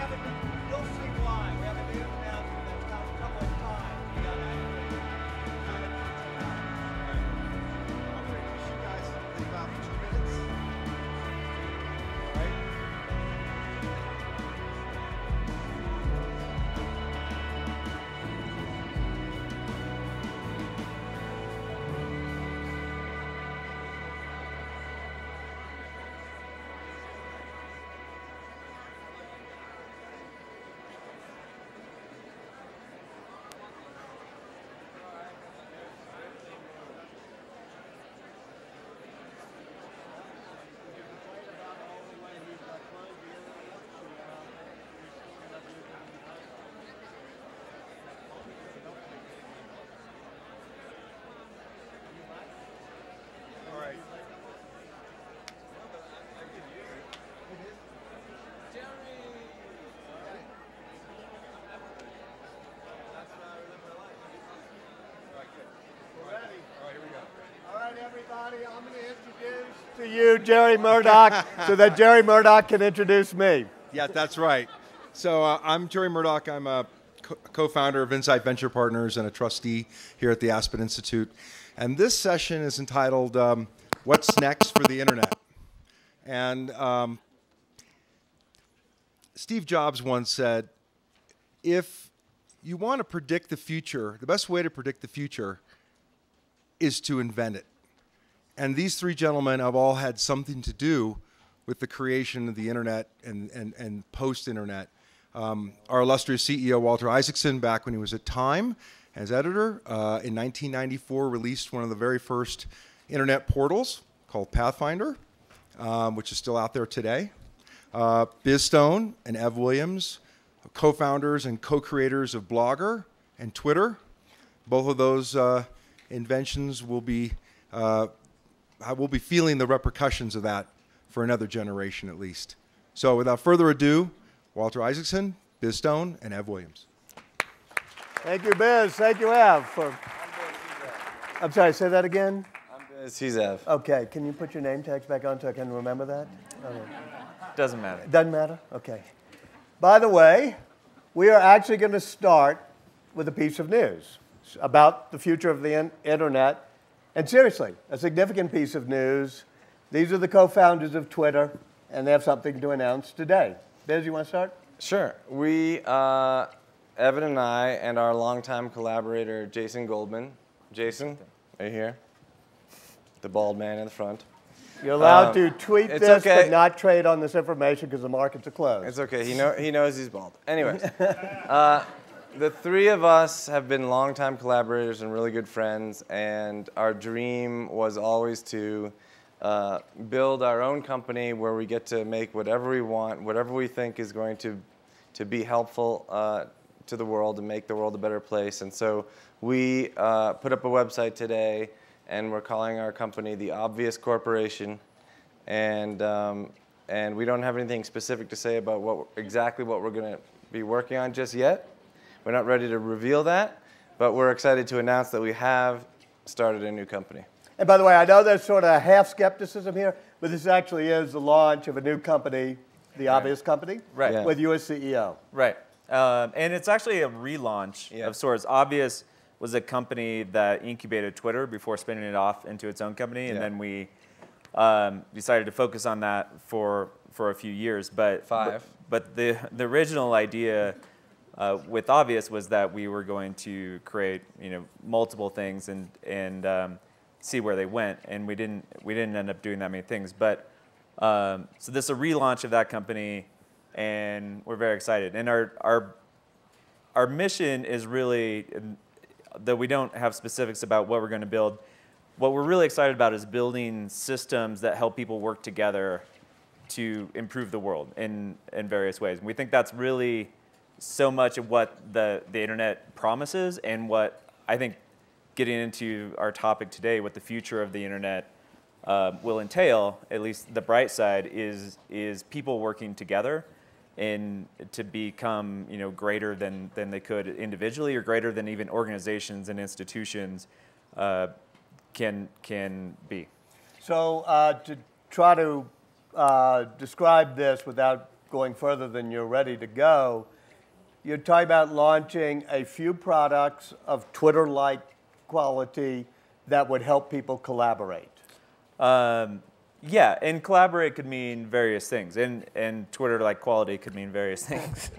You'll see why. We have a new announcement that's come a couple of times. We got I'm going to wish you guys something about 2 minutes. All right? Everybody, I'm going to introduce to you Jerry Murdoch so that Jerry Murdoch can introduce me. Yeah, that's right. So I'm Jerry Murdoch. I'm a co-founder of Insight Venture Partners and a trustee here at the Aspen Institute. And this session is entitled, What's Next for the Internet? And Steve Jobs once said, if you want to predict the future, the best way to predict the future is to invent it. And these three gentlemen have all had something to do with the creation of the internet and post-internet. Our illustrious CEO, Walter Isaacson, back when he was at Time as editor, in 1994 released one of the very first internet portals called Pathfinder, which is still out there today. Biz Stone and Evan Williams, co-founders and co-creators of Blogger and Twitter. Both of those inventions will be feeling the repercussions of that for another generation at least. So without further ado, Walter Isaacson, Biz Stone, and Evan Williams. Thank you, Biz. Thank you, Ev. I'm sorry, say that again? I'm Biz, he's Ev. Okay, can you put your name tags back on so I can remember that? Doesn't matter. Doesn't matter? Okay. By the way, we are actually going to start with a piece of news about the future of the internet. And seriously, a significant piece of news. These are the co-founders of Twitter, and they have something to announce today. Biz, you want to start? Sure. We, Evan and I, and our longtime collaborator, Jason Goldman. Jason, right here. The bald man in the front. You're allowed to tweet this, okay, but not trade on this information because the markets are closed. It's okay. He knows he's bald. Anyways, the three of us have been longtime collaborators and really good friends, and our dream was always to build our own company where we get to make whatever we want, whatever we think is going to be helpful to the world and make the world a better place. And so we put up a website today, and we're calling our company The Obvious Corporation. And we don't have anything specific to say about exactly what we're going to be working on just yet. We're not ready to reveal that, but we're excited to announce that we have started a new company. And by the way, I know there's sort of half skepticism here, but this actually is the launch of a new company, The Obvious Company, right. Yeah. with you as CEO. Right. And it's actually a relaunch of sorts. Obvious was a company that incubated Twitter before spinning it off into its own company, and then we decided to focus on that for a few years. But the original idea with Obvious was that we were going to create multiple things and see where they went, and we didn't end up doing that many things. But so this is a relaunch of that company, and we're very excited. And our mission is really that we don't have specifics about what we're going to build. What we're really excited about is building systems that help people work together to improve the world in various ways. And we think that's really so much of what the internet promises, and what I think getting into our topic today, what the future of the internet will entail, at least the bright side, is people working together and to become greater than they could individually, or greater than even organizations and institutions can be. So to try to describe this without going further than you're ready to go. You're talking about launching a few products of Twitter-like quality that would help people collaborate. Yeah, and collaborate could mean various things, and Twitter-like quality could mean various things.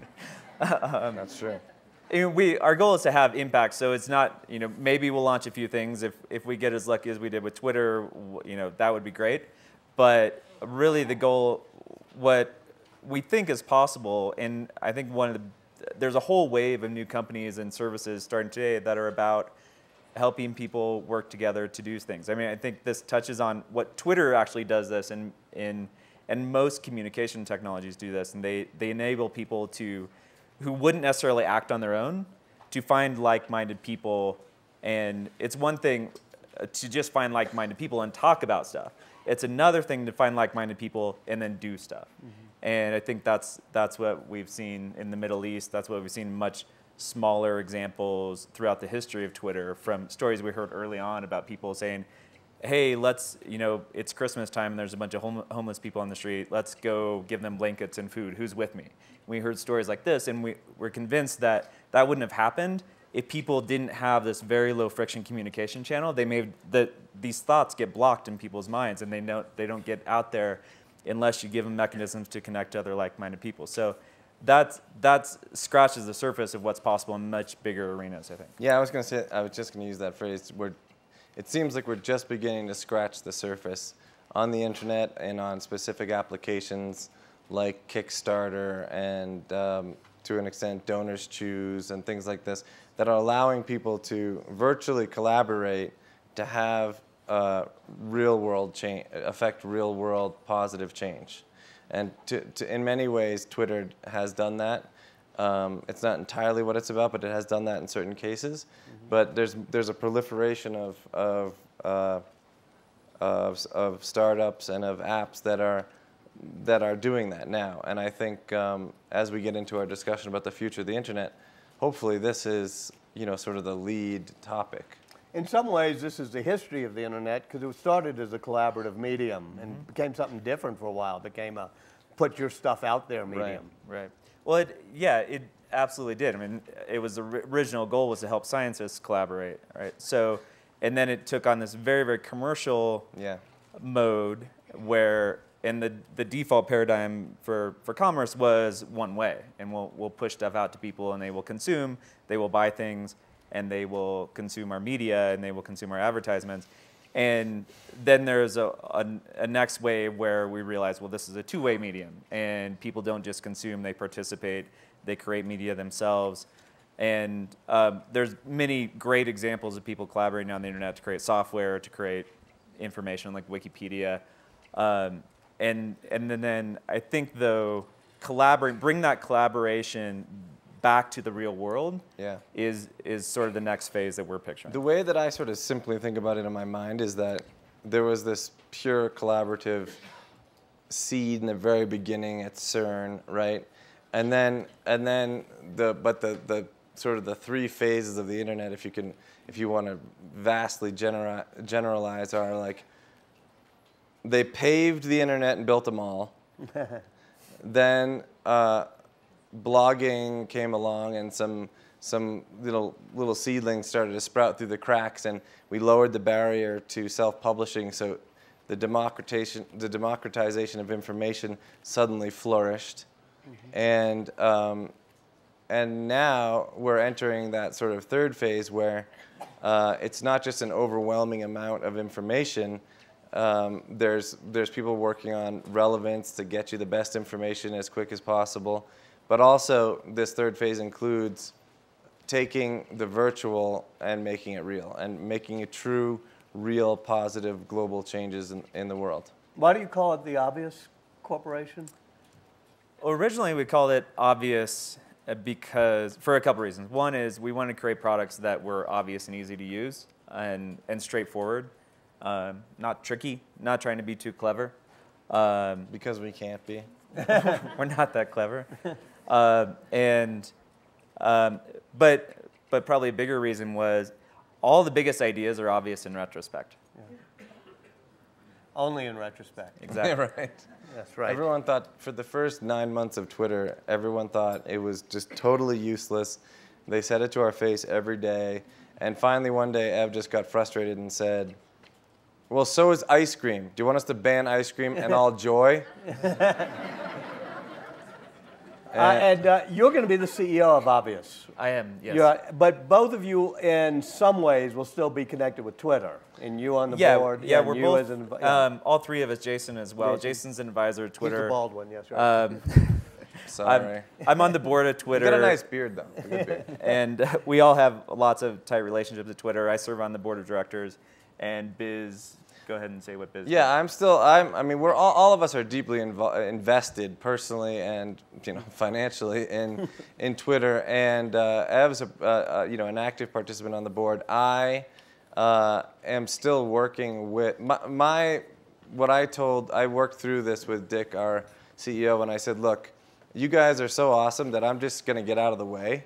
That's true. Our goal is to have impact, so it's not, maybe we'll launch a few things. If we get as lucky as we did with Twitter, that would be great. But really the goal, what we think is possible, and I think there's a whole wave of new companies and services starting today that are about helping people work together to do things. I mean, I think this touches on what Twitter actually does this, and most communication technologies do this, and they enable people who wouldn't necessarily act on their own to find like-minded people. And it's one thing to just find like-minded people and talk about stuff. It's another thing to find like-minded people and then do stuff. And I think that's what we've seen in the Middle East. That's what we've seen in much smaller examples throughout the history of Twitter, from stories we heard early on about people saying, hey, it's Christmas time and there's a bunch of homeless people on the street. Let's go give them blankets and food. Who's with me? We heard stories like this, and we're convinced that wouldn't have happened if people didn't have this very low friction communication channel. These thoughts get blocked in people's minds, and they don't get out there unless you give them mechanisms to connect to other like-minded people. So that scratches the surface of what's possible in much bigger arenas, I think. Yeah, I was just going to use that phrase. It seems like we're just beginning to scratch the surface on the internet and on specific applications like Kickstarter and to an extent Donors Choose and things like this that are allowing people to virtually collaborate to have real-world change, affect real-world positive change. And in many ways, Twitter has done that. It's not entirely what it's about, but it has done that in certain cases. But there's a proliferation of startups and of apps that are doing that now. And I think as we get into our discussion about the future of the internet, hopefully this is sort of the lead topic. In some ways, this is the history of the internet, because it started as a collaborative medium and became something different for a while. It became a put your stuff out there medium. Right. Well, it absolutely did. I mean, it was the original goal was to help scientists collaborate, right? So, and then it took on this very, very commercial mode where, and the default paradigm for commerce was one way, and we'll push stuff out to people, and they will consume, they will buy things, and they will consume our media, and they will consume our advertisements. And then there's a next wave where we realize, well, this is a two-way medium, and people don't just consume, they participate, they create media themselves. And there's many great examples of people collaborating on the internet to create software, to create information like Wikipedia. And then I think, though, bring that collaboration back to the real world is sort of the next phase that we're picturing. The way that I sort of simply think about it in my mind is that there was this pure collaborative seed in the very beginning at CERN, right? And then the sort of the three phases of the internet, if you want to vastly generalize, are like they paved the internet and built a mall. Then blogging came along, and some little seedlings started to sprout through the cracks, and we lowered the barrier to self-publishing, so the democratization of information suddenly flourished. And now we're entering that sort of third phase where it's not just an overwhelming amount of information. There's people working on relevance to get you the best information as quick as possible. But also, this third phase includes taking the virtual and making it real, and making it true, real, positive global changes in the world. Why do you call it the Obvious Corporation? Originally, we called it Obvious because, for a couple reasons. One is we wanted to create products that were obvious and easy to use and straightforward, not tricky, not trying to be too clever. Because we can't be. We're not that clever. But probably a bigger reason was all the biggest ideas are obvious in retrospect. Only in retrospect. Exactly. Right. That's right. Everyone thought, for the first 9 months of Twitter, everyone thought it was just totally useless. They said it to our face every day. And finally, one day, Ev just got frustrated and said, well, so is ice cream. Do you want us to ban ice cream and all joy? You're going to be the CEO of Obvious. I am, yes. But both of you, in some ways, will still be connected with Twitter. And you on the board. Yeah, and we're you both, as all three of us, Jason as well. Jason's an advisor at Twitter. He's the bald one, yes, right. Sorry. I'm on the board of Twitter. You got a nice beard, though. A good beard. And we all have lots of tight relationships at Twitter. I serve on the board of directors. And Biz, go ahead and say what Biz Yeah, does. I mean, we're all of us are deeply invested personally and financially in Twitter. And Ev's an active participant on the board. I am still working with I worked through this with Dick, our CEO, and I said, look, you guys are so awesome that I'm just going to get out of the way.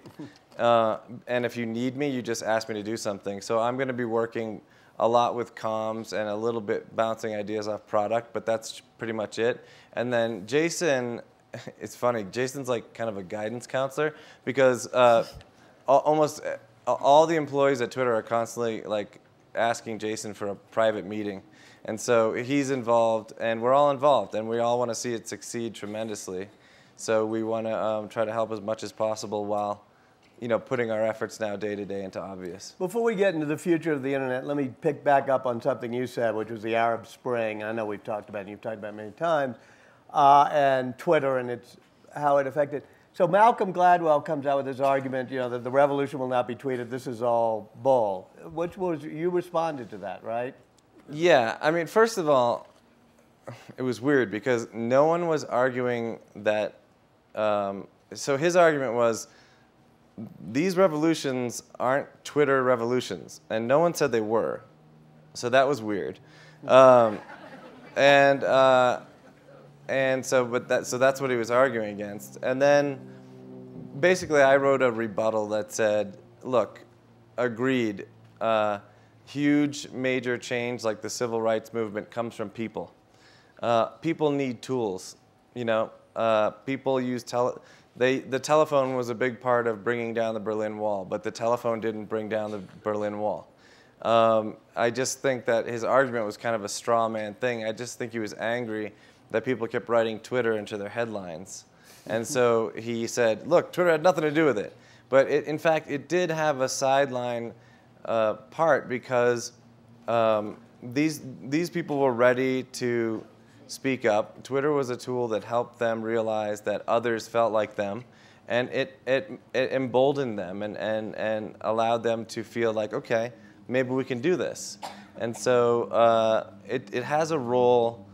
And if you need me, you just ask me to do something. So I'm going to be working a lot with comms and a little bit bouncing ideas off product, but that's pretty much it. And then Jason, it's funny, Jason's like kind of a guidance counselor because almost all the employees at Twitter are constantly like asking Jason for a private meeting. And so he's involved and we're all involved and we all want to see it succeed tremendously. So we want to try to help as much as possible while putting our efforts now day to day into Obvious. Before we get into the future of the internet, let me pick back up on something you said, which was the Arab Spring. I know we've talked about it, and you've talked about it many times, and Twitter and how it affected. So Malcolm Gladwell comes out with this argument, that the revolution will not be tweeted. This is all bull. You responded to that, right? Yeah, I mean, first of all, it was weird because no one was arguing that. So his argument was, these revolutions aren't Twitter revolutions, and no one said they were. So that was weird. So that's what he was arguing against. And then basically I wrote a rebuttal that said, look, agreed, huge major change like the civil rights movement comes from people. People need tools, people use the telephone was a big part of bringing down the Berlin Wall, but the telephone didn't bring down the Berlin Wall. I just think that his argument was kind of a straw man thing. I just think he was angry that people kept writing Twitter into their headlines. And so he said, look, Twitter had nothing to do with it. But in fact, it did have a sideline part because these people were ready to speak up. Twitter was a tool that helped them realize that others felt like them, and it emboldened them and allowed them to feel like, okay, maybe we can do this. And so it has a role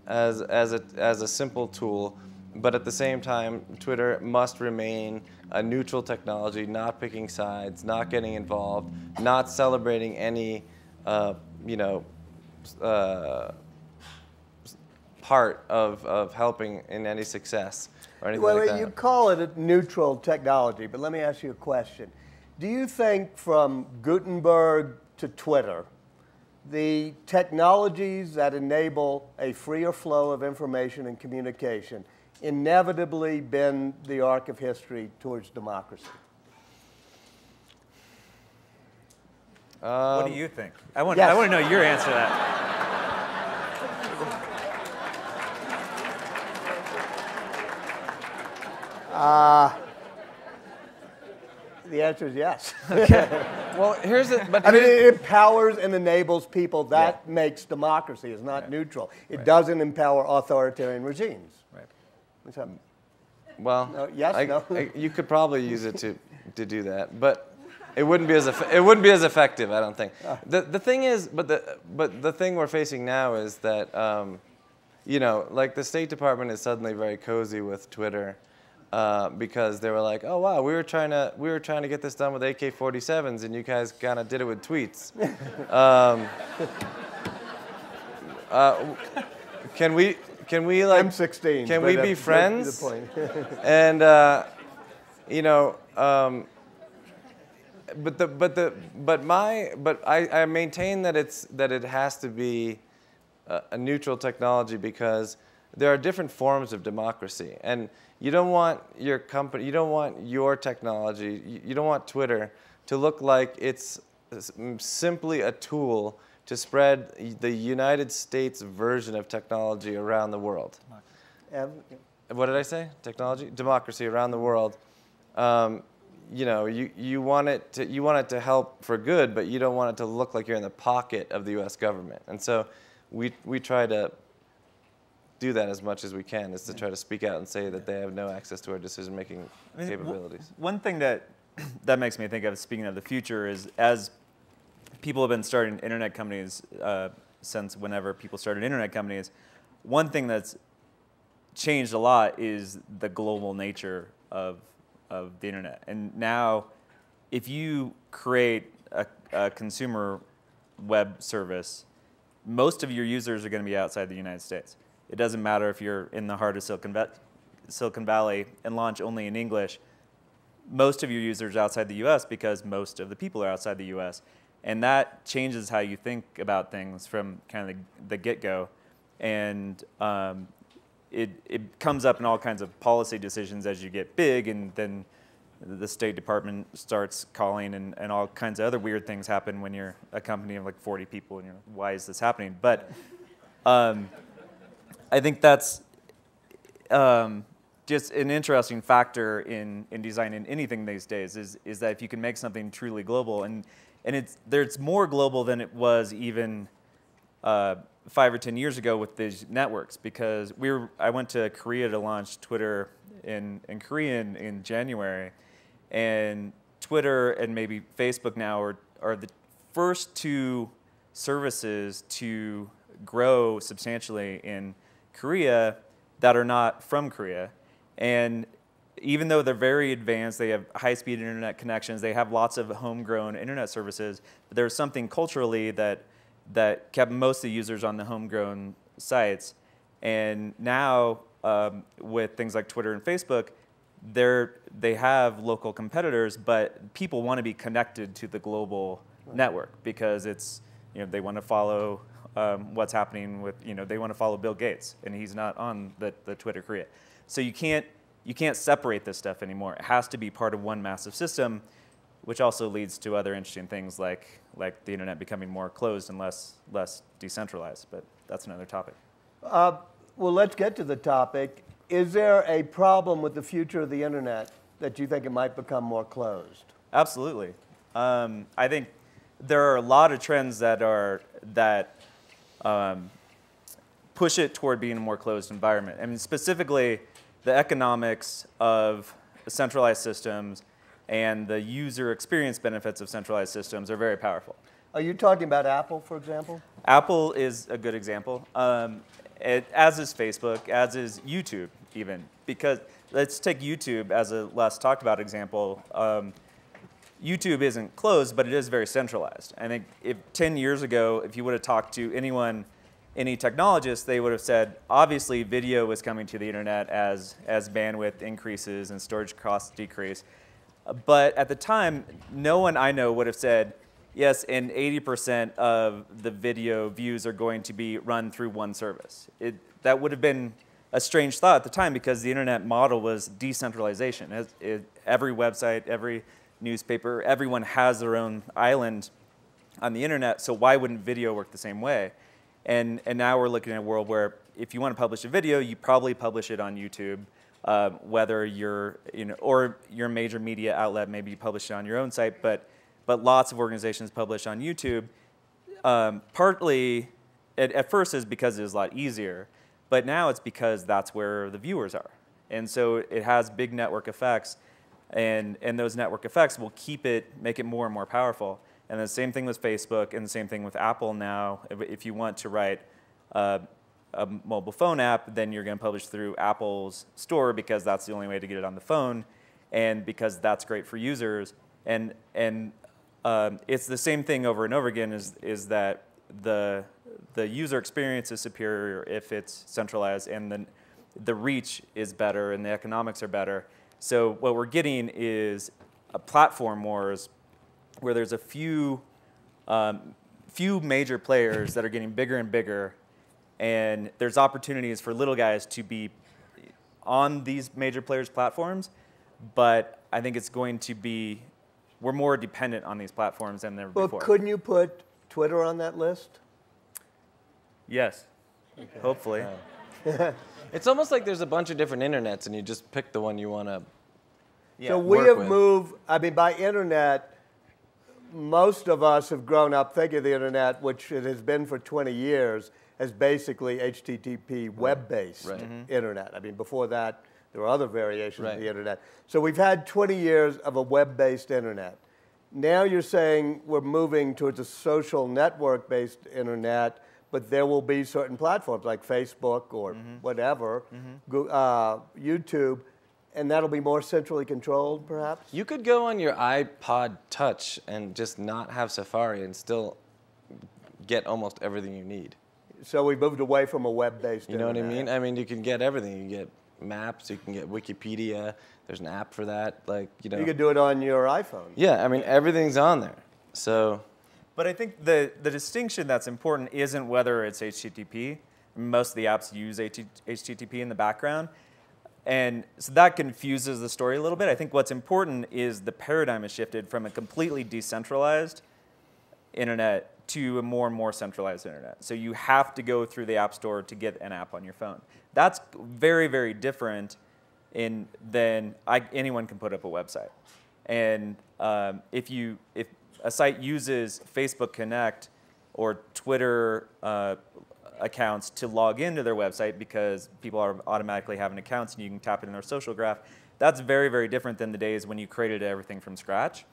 as a simple tool, but at the same time, Twitter must remain a neutral technology, not picking sides, not getting involved, not celebrating any part of helping in any success or anything like that. You call it a neutral technology, but let me ask you a question. Do you think from Gutenberg to Twitter, the technologies that enable a freer flow of information and communication inevitably bend the arc of history towards democracy? What do you think? I want to know your answer to that. The answer is yes. Okay. Well, it empowers and enables people. That makes democracy. It's not neutral. It doesn't empower authoritarian regimes. Right. What's up? Well, no, you could probably use it to do that, but it wouldn't be as effective, I don't think. The thing is, but the thing we're facing now is that like the State Department is suddenly very cozy with Twitter. Because they were like, oh wow, we were trying to get this done with AK-47s, and you guys kind of did it with tweets. Can we like M16? Can we be friends? The point. And but I maintain that it has to be a neutral technology because there are different forms of democracy, and you don't want your company, you don't want your technology, you don't want Twitter to look like it's simply a tool to spread the United States version of technology around the world. What did I say? Technology? Democracy around the world. You know, you want it to help for good, but you don't want it to look like you're in the pocket of the U.S. government. And so we try to do that as much as we can, is to try to speak out and say that they have no access to our decision-making capabilities. One thing that makes me think of, speaking of the future, is as people have been starting internet companies since whenever people started internet companies, one thing that's changed a lot is the global nature of the internet. And now, if you create a consumer web service, most of your users are going to be outside the United States. It doesn't matter if you're in the heart of Silicon Valley and launch only in English. Most of your users are outside the US because most of the people are outside the US. And that changes how you think about things from kind of the get-go. And it comes up in all kinds of policy decisions as you get big, and then the State Department starts calling, and all kinds of other weird things happen when you're a company of like 40 people, and you're like, why is this happening? But I think that's just an interesting factor in designing anything these days, is that if you can make something truly global, and it's more global than it was even 5 or 10 years ago with these networks, because I went to Korea to launch Twitter in Korea in January, and Twitter and maybe Facebook now are the first two services to grow substantially in Korea that are not from Korea. And even though they're very advanced, they have high-speed internet connections, they have lots of homegrown internet services, but there's something culturally that kept most of the users on the homegrown sites. And now, with things like Twitter and Facebook, they have local competitors, but people want to be connected to the global network because it's, they want to follow what's happening with, they want to follow Bill Gates, and he's not on the Twitter Korea. So you can't separate this stuff anymore. It has to be part of one massive system, which also leads to other interesting things like the internet becoming more closed and less decentralized. But that's another topic. Well, let's get to the topic. Is there a problem with the future of the internet that you think it might become more closed? Absolutely. I think there are a lot of trends that push it toward being a more closed environment. I mean, specifically, the economics of centralized systems and the user experience benefits of centralized systems are very powerful. Are you talking about Apple, for example? Apple is a good example, as is Facebook, as is YouTube even. Because let's take YouTube as a less talked about example. YouTube isn't closed, but it is very centralized. I think 10 years ago, if you would have talked to anyone, any technologist, they would have said, obviously video is coming to the internet as bandwidth increases and storage costs decrease. But at the time, no one I know would have said, yes, and 80% of the video views are going to be run through one service. That would have been a strange thought at the time, because the internet model was decentralization. Every website, every newspaper, everyone has their own island on the internet, so why wouldn't video work the same way? And now we're looking at a world where if you want to publish a video, you probably publish it on YouTube, whether you're, or your major media outlet, maybe you publish it on your own site, but lots of organizations publish on YouTube. Partly, at first is because it was a lot easier, but now it's because that's where the viewers are. And so it has big network effects, and those network effects will make it more and more powerful. And the same thing with Facebook, and the same thing with Apple now. If you want to write a mobile phone app, then you're going to publish through Apple's store, because that's the only way to get it on the phone, and because that's great for users. And it's the same thing over and over again, is that the user experience is superior if it's centralized, and the reach is better, and the economics are better. So what we're getting is a platform wars, where there's a few major players that are getting bigger and bigger, And there's opportunities for little guys to be on these major players' platforms, but I think it's going to be, we're more dependent on these platforms than ever before. Couldn't you put Twitter on that list? Yes, hopefully. It's almost like there's a bunch of different internets, and you just pick the one you want to. So we have moved, I mean, by internet, most of us have grown up thinking of the internet, which it has been for 20 years, as basically HTTP web-based internet. I mean, before that, there were other variations of the internet. So we've had 20 years of a web-based internet. Now you're saying we're moving towards a social network-based internet, but there will be certain platforms like Facebook or whatever, YouTube, and that'll be more centrally controlled, perhaps? You could go on your iPod Touch and just not have Safari and still get almost everything you need. So we moved away from a web-based internet. You know what I mean? I mean, you can get everything. You can get maps, you can get Wikipedia, there's an app for that. Like, you know. You could do it on your iPhone. Yeah, I mean, everything's on there. So. But I think the distinction that's important isn't whether it's HTTP. Most of the apps use HTTP in the background. And so that confuses the story a little bit. I think what's important is the paradigm has shifted from a completely decentralized internet to a more and more centralized internet. So you have to go through the App Store to get an app on your phone. That's very, very different than anyone can put up a website. And if a site uses Facebook Connect or Twitter accounts to log into their website because people are automatically having accounts and you can tap it in their social graph, that's very, very different than the days when you created everything from scratch.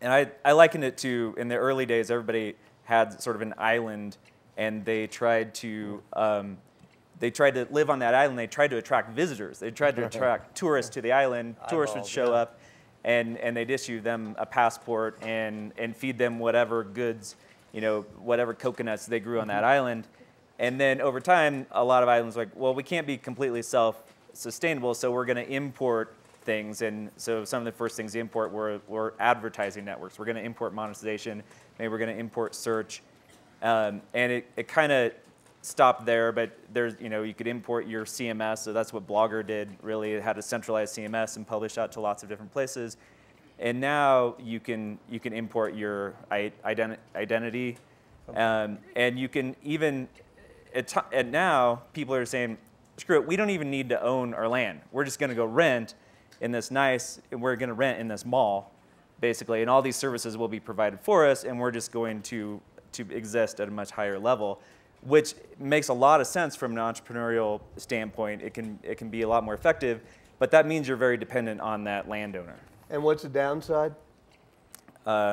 And I liken it to, in the early days, everybody had sort of an island, and they tried to live on that island. They tried to attract visitors. They tried to attract tourists to the island. Tourists would show up, and they'd issue them a passport and feed them whatever goods, whatever coconuts they grew on that island. And then over time, a lot of islands were like, well, we can't be completely self-sustainable, so we're going to import things. And so some of the first things to import were advertising networks. We're going to import monetization. Maybe we're going to import search. And it kind of stopped there, but there's, you could import your CMS. So that's what Blogger did, really. It had a centralized CMS and published out to lots of different places. And now you can import your identity. And you can even, and now people are saying, screw it, we don't even need to own our land. We're just going to go rent in this we're going to rent in this mall, basically, and all these services will be provided for us, and we're just going to exist at a much higher level, which makes a lot of sense from an entrepreneurial standpoint. It can be a lot more effective, but that means you're very dependent on that landowner. And what's the downside?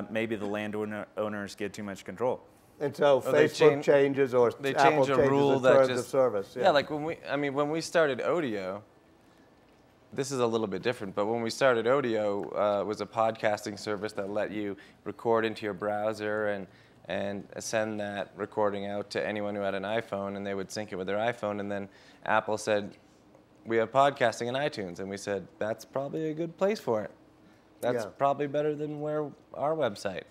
Maybe the landowners get too much control. And so Facebook changes, or they Apple change a changes rule the that terms just of service. Yeah, like when we started Odeo, this is a little bit different, but when we started Odeo, it was a podcasting service that let you record into your browser and send that recording out to anyone who had an iPhone, and they would sync it with their iPhone. And then Apple said, we have podcasting in iTunes, and we said, that's probably a good place for it. That's probably better than our website.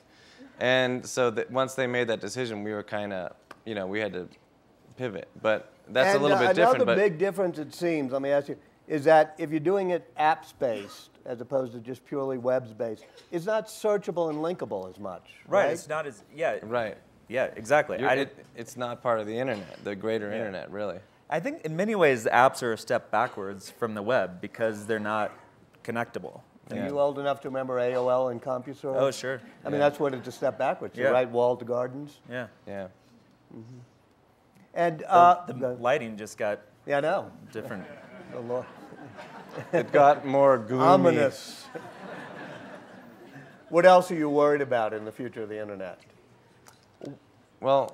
And so once they made that decision, we were kind of, we had to pivot. But that's a little bit different. Another big difference, it seems, let me ask you, is that if you're doing it apps-based as opposed to just purely webs-based, it's not searchable and linkable as much, right? It's not as, Right. Yeah, exactly. It's not part of the internet, the greater internet, really. I think in many ways the apps are a step backwards from the web because they're not connectable. Are you old enough to remember AOL and CompuServe? Oh, sure. I mean, that's what it's a step backwards, right? Walled gardens. Yeah. Yeah. Mm-hmm. And the lighting just got different. It got more gloomy. Ominous. What else are you worried about in the future of the internet? Well,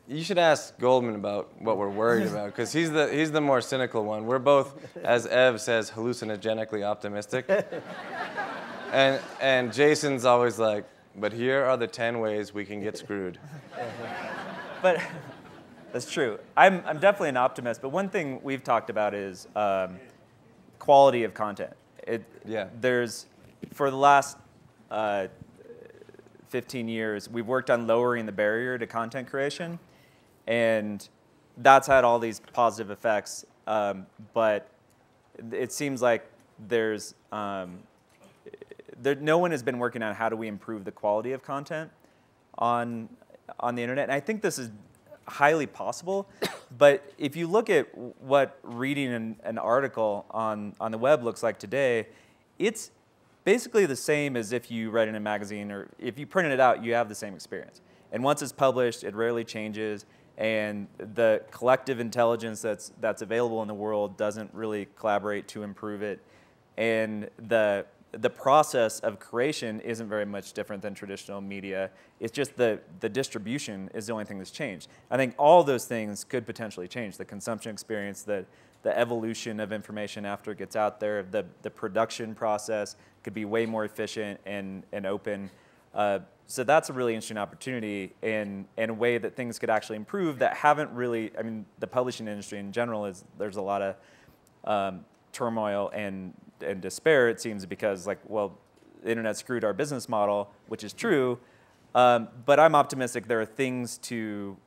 you should ask Goldman about what we're worried about, because he's the more cynical one. We're both, as Ev says, hallucinogenically optimistic. And Jason's always like, but here are the 10 ways we can get screwed. But that's true. I'm definitely an optimist, but one thing we've talked about is quality of content. There's, for the last 15 years, we've worked on lowering the barrier to content creation. And that's had all these positive effects, but it seems like there's no one has been working on how do we improve the quality of content on the internet. And I think this is highly possible, but if you look at what reading an article on the web looks like today, it's basically the same as if you read in a magazine, or if you printed it out, you have the same experience. And once it's published, it rarely changes, and the collective intelligence that's available in the world doesn't really collaborate to improve it. And the process of creation isn't very much different than traditional media. It's just the distribution is the only thing that's changed. I think all those things could potentially change. The consumption experience, the evolution of information after it gets out there, the production process could be way more efficient and open. So that's a really interesting opportunity in a way that things could actually improve that haven't really, I mean, the publishing industry in general there's a lot of turmoil and despair, it seems, because like, well, the internet screwed our business model, which is true, but I'm optimistic there are things to,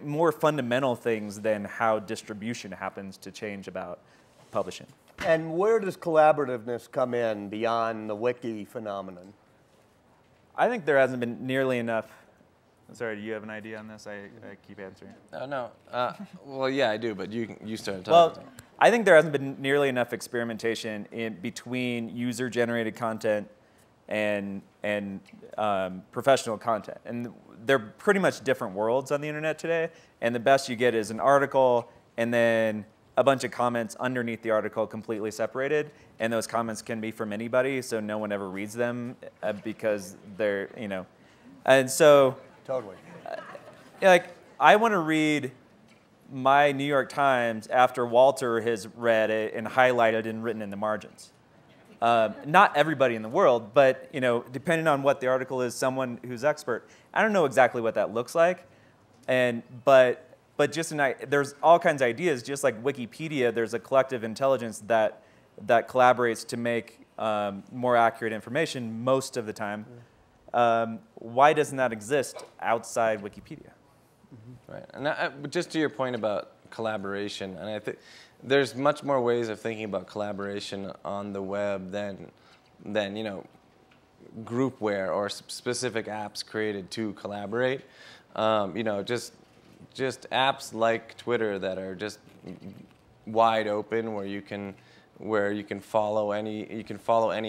more fundamental things than how distribution happens to change about publishing. And where does collaborativeness come in beyond the wiki phenomenon? I think there hasn't been nearly enough. Sorry, do you have an idea on this? I keep answering. No. Well, yeah, I do, but you started talking. Well, I think there hasn't been nearly enough experimentation between user-generated content and professional content. And they're pretty much different worlds on the internet today. And the best you get is an article and then a bunch of comments underneath the article completely separated. And those comments can be from anybody, so no one ever reads them because they're, you know. And so, Totally. Like, I want to read my New York Times after Walter has read it and highlighted and written in the margins. Not everybody in the world, but depending on what the article is, someone who's expert. I don't know exactly what that looks like, but just there's all kinds of ideas. Just like Wikipedia, there's a collective intelligence that collaborates to make more accurate information most of the time. Why doesn't that exist outside Wikipedia? Right, and just to your point about collaboration, and I think there's much more ways of thinking about collaboration on the web than groupware or specific apps created to collaborate. Just apps like Twitter that are just wide open, where you can follow any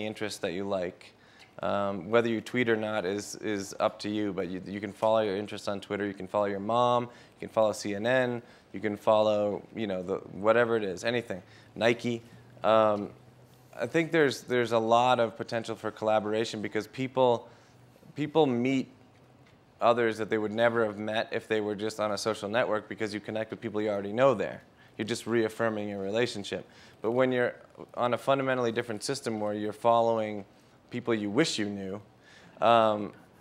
interest that you like. Whether you tweet or not is up to you, but you can follow your interests on Twitter. You can follow your mom. You can follow CNN. You can follow whatever it is, anything. Nike. I think there's a lot of potential for collaboration because people meet others that they would never have met if they were just on a social network, because you connect with people you already know there. You're just reaffirming your relationship. But when you're on a fundamentally different system where you're following people you wish you knew,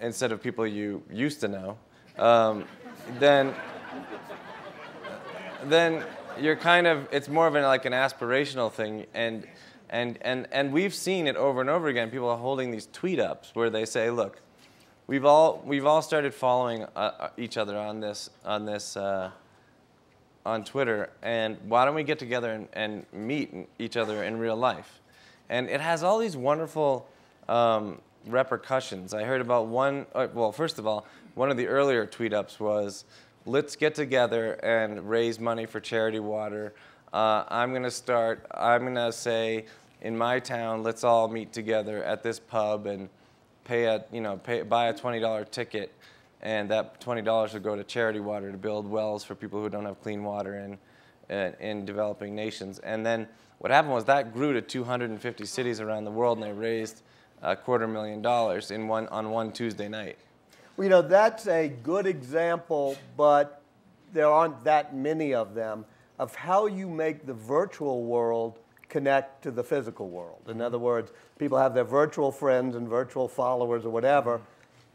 instead of people you used to know, then you're kind of, it's more of an aspirational thing, and we've seen it over and over again. People are holding these tweet ups where they say, look, we've all started following each other on Twitter, and why don't we get together and meet each other in real life? And it has all these wonderful repercussions. I heard about one, well, first of all, one of the earlier tweet ups was, let's get together and raise money for charity water. I'm going to say, in my town, let's all meet together at this pub and buy a $20 ticket, and that $20 will go to charity water to build wells for people who don't have clean water in developing nations. And then what happened was that grew to 250 cities around the world, and they raised $250,000 on one Tuesday night. Well, that's a good example, but there aren't that many of them, of how you make the virtual world connect to the physical world. In other words, people have their virtual friends and virtual followers or whatever,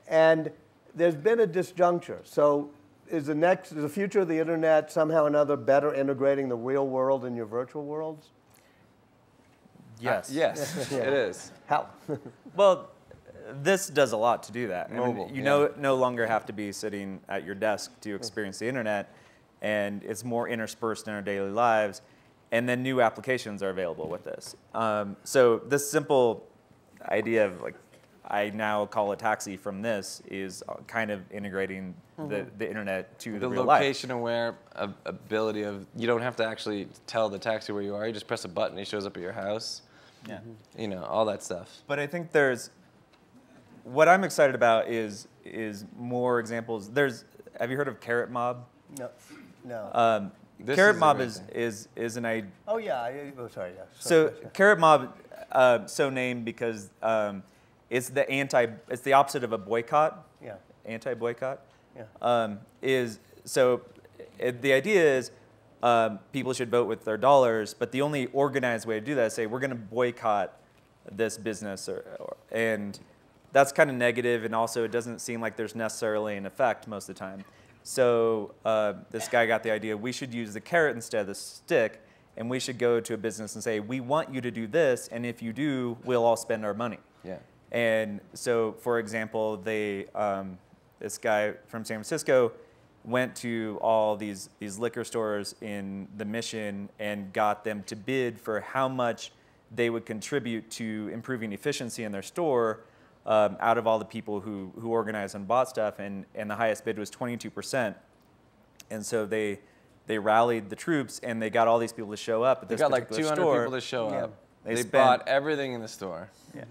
and there's been a disjuncture. So is the future of the internet somehow or another better integrating the real world in your virtual worlds? Yes. Yes, it is. How? Well, this does a lot to do that. Mobile, You yeah. no longer have to be sitting at your desk to experience the internet, and it's more interspersed in our daily lives. And then new applications are available with this. So this simple idea of like, I now call a taxi from this is kind of integrating the internet to the real life. The location-aware ability of, you don't have to actually tell the taxi where you are. You just press a button, he shows up at your house. Yeah. You know, all that stuff. But I think what I'm excited about is more examples. Have you heard of Carrot Mob? No. No. Carrot Mob amazing. is an idea. Oh yeah. Sorry. Yeah. So Carrot Mob, so named because it's the opposite of a boycott. Yeah. Anti-boycott. Yeah. The idea is people should vote with their dollars, but the only organized way to do that is say we're going to boycott this business, and that's kind of negative, and also it doesn't seem like there's necessarily an effect most of the time. So this guy got the idea we should use the carrot instead of the stick, and we should go to a business and say we want you to do this, and if you do, we'll all spend our money. Yeah. And so, for example, this guy from San Francisco went to all these liquor stores in the Mission and got them to bid for how much they would contribute to improving efficiency in their store out of all the people who organized and bought stuff, and the highest bid was 22%. And so they rallied the troops, and they got all these people to show up at this particular store. They got like 200 people to show up. They spent- bought everything in the store. Yeah.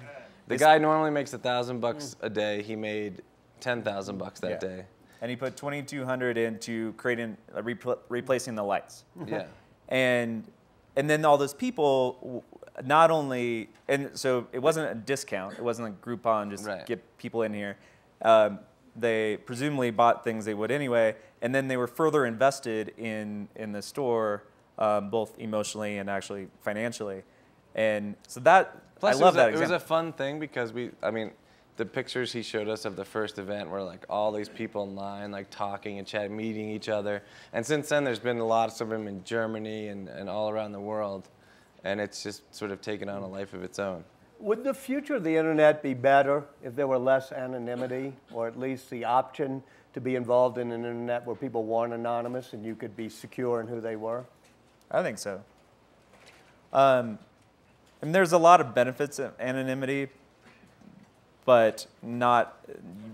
The guy normally makes $1,000 a day. He made $10,000 that day. And he put 2,200 into creating replacing the lights. Yeah. And then all those people not only, and so it wasn't a discount, it wasn't like Groupon, just Right. get people in here. They presumably bought things they would anyway, and then they were further invested in the store, both emotionally and actually financially. And so Plus, I love that it was example. a fun thing because the pictures he showed us of the first event were like all these people in line, like talking and chatting, meeting each other. And since then, there's been lots of them in Germany and all around the world. And it's just sort of taken on a life of its own. Would the future of the internet be better if there were less anonymity, or at least the option to be involved in an internet where people weren't anonymous and you could be secure in who they were? I think so. And there's a lot of benefits of anonymity, but not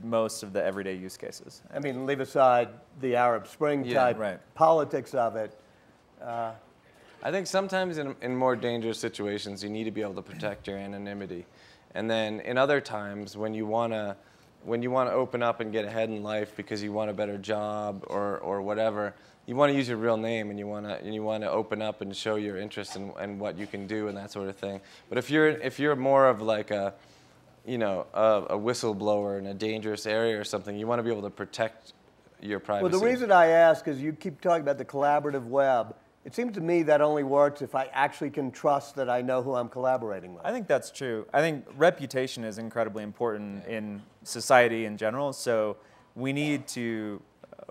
most of the everyday use cases. I mean, leave aside the Arab Spring type politics of it. I think sometimes in more dangerous situations, you need to be able to protect your anonymity. And then in other times, when you want to open up and get ahead in life because you want a better job or whatever, you want to use your real name, and you want to open up and show your interest in what you can do and that sort of thing. But if you're more of like a whistleblower in a dangerous area or something, you want to be able to protect your privacy. Well, the reason I ask is you keep talking about the collaborative web. It seems to me that only works if I actually can trust that I know who I'm collaborating with. I think that's true. I think reputation is incredibly important in society in general, so we need to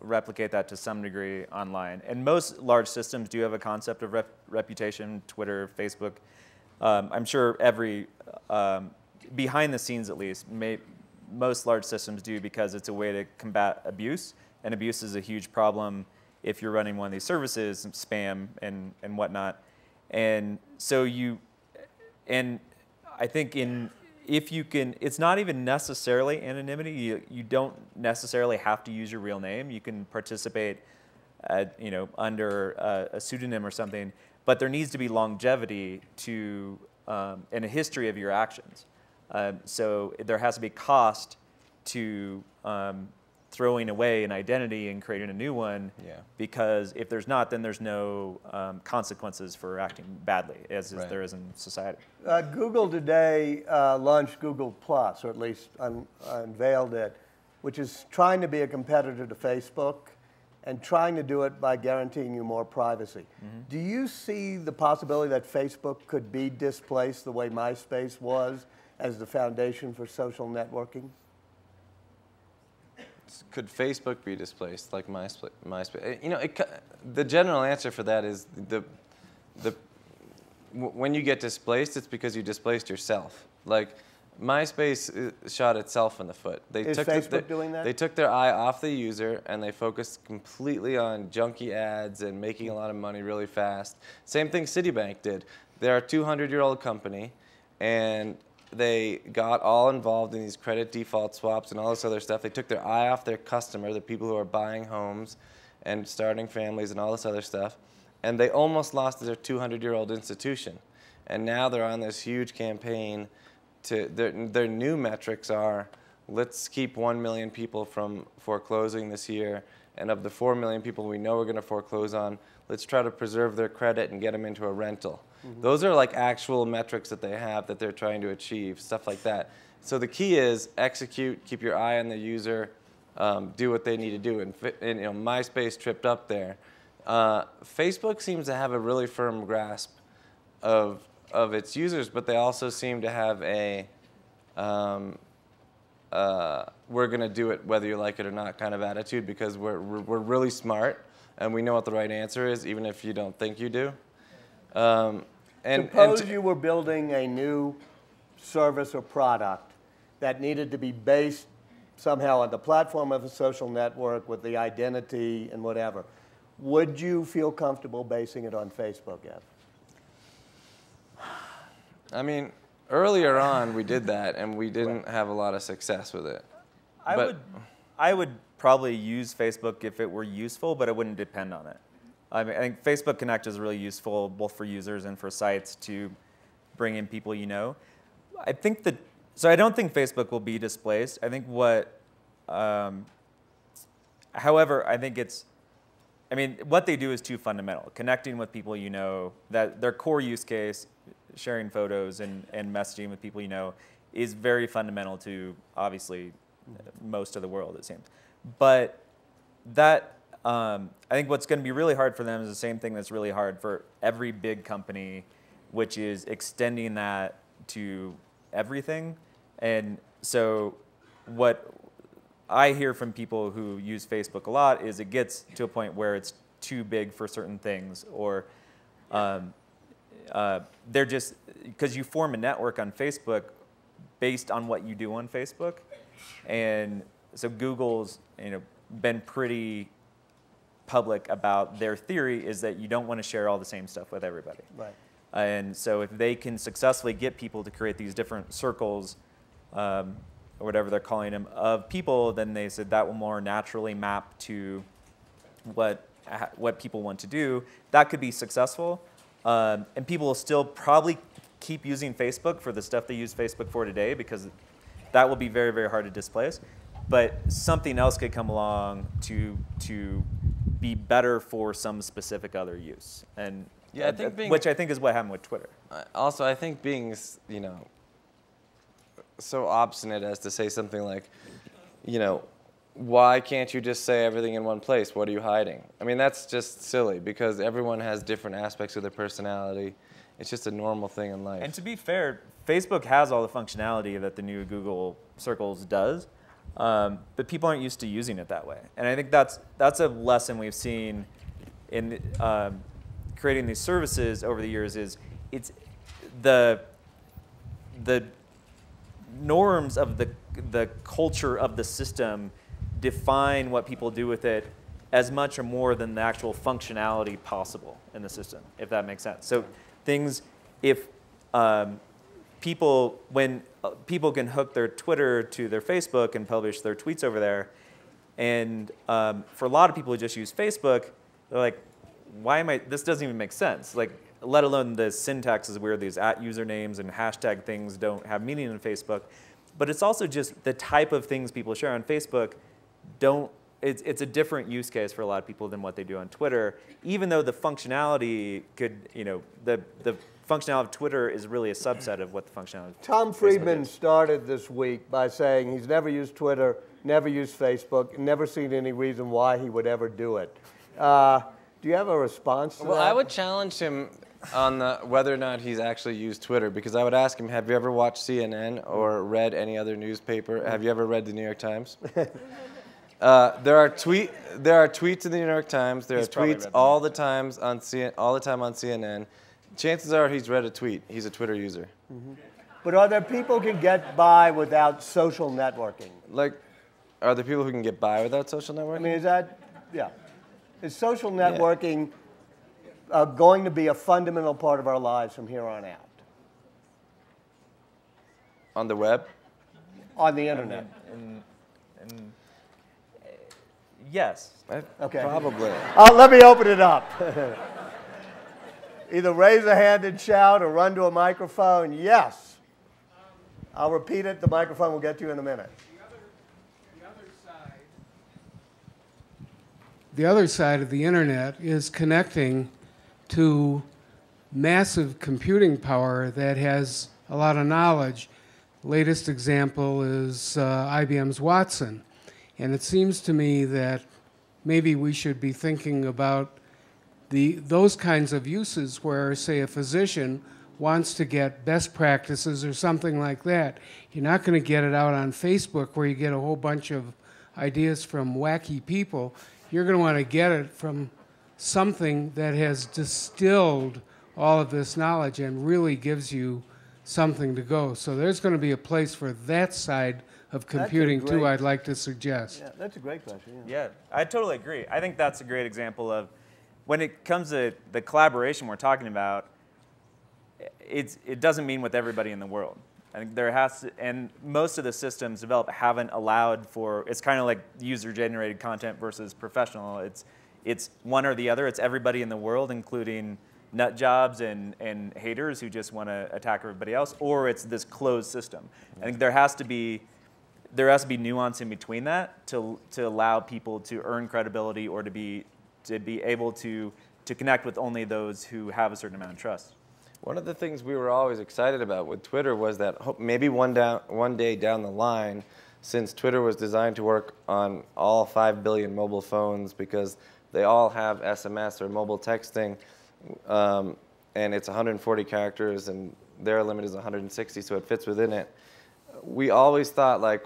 replicate that to some degree online. And most large systems do have a concept of reputation, Twitter, Facebook. I'm sure behind the scenes at least, most large systems do, because it's a way to combat abuse, and abuse is a huge problem if you're running one of these services, spam and whatnot. And so I think if you can, it's not even necessarily anonymity. You don't necessarily have to use your real name. You can participate under a pseudonym or something, but there needs to be longevity to and a history of your actions. So there has to be cost to throwing away an identity and creating a new one, because if there's not, then there's no consequences for acting badly, as there is in society. Google today launched Google Plus, or at least unveiled it, which is trying to be a competitor to Facebook and trying to do it by guaranteeing you more privacy. Mm-hmm. Do you see the possibility that Facebook could be displaced the way MySpace was as the foundation for social networking? Could Facebook be displaced like MySpace? The general answer for that is when you get displaced, it's because you displaced yourself. Like MySpace shot itself in the foot. Is Facebook doing that? They took their eye off the user and they focused completely on junky ads and making a lot of money really fast. Same thing Citibank did. They're a 200-year-old company, and they got all involved in these credit default swaps and all this other stuff. They took their eye off their customer, the people who are buying homes and starting families and all this other stuff, and they almost lost their 200-year-old institution. And now they're on this huge campaign. Their new metrics are, let's keep 1 million people from foreclosing this year, and of the 4 million people we know we're going to foreclose on, let's try to preserve their credit and get them into a rental. Those are like actual metrics that they have that they're trying to achieve, stuff like that. So the key is execute, keep your eye on the user, do what they need to do. And MySpace tripped up there. Facebook seems to have a really firm grasp of its users, but they also seem to have a we're going to do it whether you like it or not kind of attitude, because we're really smart and we know what the right answer is, even if you don't think you do. Suppose you were building a new service or product that needed to be based somehow on the platform of a social network with the identity and whatever. Would you feel comfortable basing it on Facebook, Ev? I mean, earlier on we did that and we didn't have a lot of success with it. I would probably use Facebook if it were useful, but I wouldn't depend on it. I think Facebook Connect is really useful both for users and for sites to bring in people you know. So I don't think Facebook will be displaced. I think however, I think what they do is too fundamental. Connecting with people you know, that their core use case, sharing photos and messaging with people you know, is very fundamental to obviously most of the world, it seems. But that, I think what's going to be really hard for them is the same thing that's really hard for every big company, which is extending that to everything. And so what I hear from people who use Facebook a lot is it gets to a point where it's too big for certain things, or they're just, because you form a network on Facebook based on what you do on Facebook. And so Google's been pretty public about their theory is that you don't want to share all the same stuff with everybody. Right. And so if they can successfully get people to create these different circles, or whatever they're calling them, of people, then they said that will more naturally map to what people want to do. That could be successful. And people will still probably keep using Facebook for the stuff they use Facebook for today, because that will be very, very hard to displace. But something else could come along to be better for some specific other use. And yeah, which I think is what happened with Twitter. Also, I think being, so obstinate as to say something like, why can't you just say everything in one place? What are you hiding? I mean, that's just silly, because everyone has different aspects of their personality. It's just a normal thing in life. And to be fair, Facebook has all the functionality that the new Google Circles does, but people aren't used to using it that way. And I think that's a lesson we've seen in creating these services over the years. Is it's the norms of the culture of the system define what people do with it as much or more than the actual functionality possible in the system, if that makes sense. So things, if people can hook their Twitter to their Facebook and publish their tweets over there, and for a lot of people who just use Facebook, they're like, this doesn't even make sense. Like, let alone the syntax is weird, these @ usernames and hashtag things don't have meaning in Facebook. But it's also just the type of things people share on Facebook it's a different use case for a lot of people than what they do on Twitter, even though the functionality could, the functionality of Twitter is really a subset of what the functionality of Tom Friedman started this week by saying he's never used Twitter, never used Facebook, never seen any reason why he would ever do it. Do you have a response to that? Well, I would challenge him on whether or not he's actually used Twitter, because I would ask him, have you ever watched CNN or read any other newspaper? Have you ever read the New York Times? There are tweets in the New York Times. There are tweets all the time on CNN. Chances are he's read a tweet. He's a Twitter user. But are there people who can get by without social networking? Like, are there people who can get by without social networking? I mean, is that, yeah. Is social networking going to be a fundamental part of our lives from here on out? On the web? On the internet? Yes. Okay. Probably. Let me open it up. Either raise a hand and shout or run to a microphone. Yes. I'll repeat it. The microphone will get to you in a minute. The other side of the internet is connecting to massive computing power that has a lot of knowledge. Latest example is IBM's Watson. And it seems to me that maybe we should be thinking about those kinds of uses where, say, a physician wants to get best practices or something like that. You're not going to get it out on Facebook where you get a whole bunch of ideas from wacky people. You're going to want to get it from something that has distilled all of this knowledge and really gives you something to go. So there's going to be a place for that side of computing too, I'd like to suggest. Yeah, that's a great question. Yeah, I totally agree. I think that's a great example of when it comes to the collaboration we're talking about, it doesn't mean with everybody in the world. I think there has to, and most of the systems developed haven't allowed for, it's kind of like user-generated content versus professional. It's one or the other. It's everybody in the world, including nut jobs and haters who just want to attack everybody else, or it's this closed system. I think there has to be nuance in between that to allow people to earn credibility or to be able to connect with only those who have a certain amount of trust. One of the things we were always excited about with Twitter was that maybe one day down the line, since Twitter was designed to work on all 5 billion mobile phones because they all have SMS or mobile texting, and it's 140 characters and their limit is 160, so it fits within it. We always thought, like,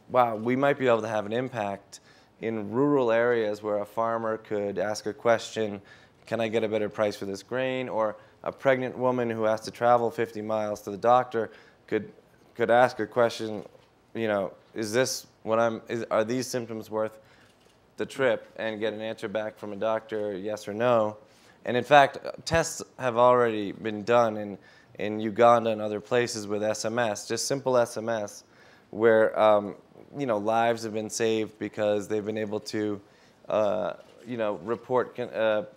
wow, we might be able to have an impact in rural areas where a farmer could ask a question, can I get a better price for this grain? Or a pregnant woman who has to travel 50 miles to the doctor could ask a question, you know, are these symptoms worth the trip, and get an answer back from a doctor, yes or no. And in fact, tests have already been done in Uganda and other places with SMS, just simple SMS, where you know, lives have been saved because they've been able to you know, report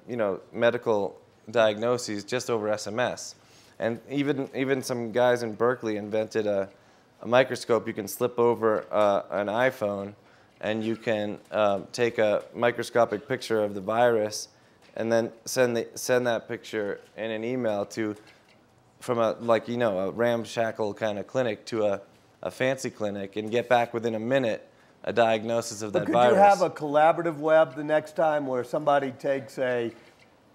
you know, medical diagnoses just over SMS. And even some guys in Berkeley invented a microscope you can slip over an iPhone, and you can take a microscopic picture of the virus and then send that picture in an email from a, like, you know, a ramshackle kind of clinic to a fancy clinic, and get back within a minute a diagnosis of that virus. Could you have a collaborative web the next time where somebody takes a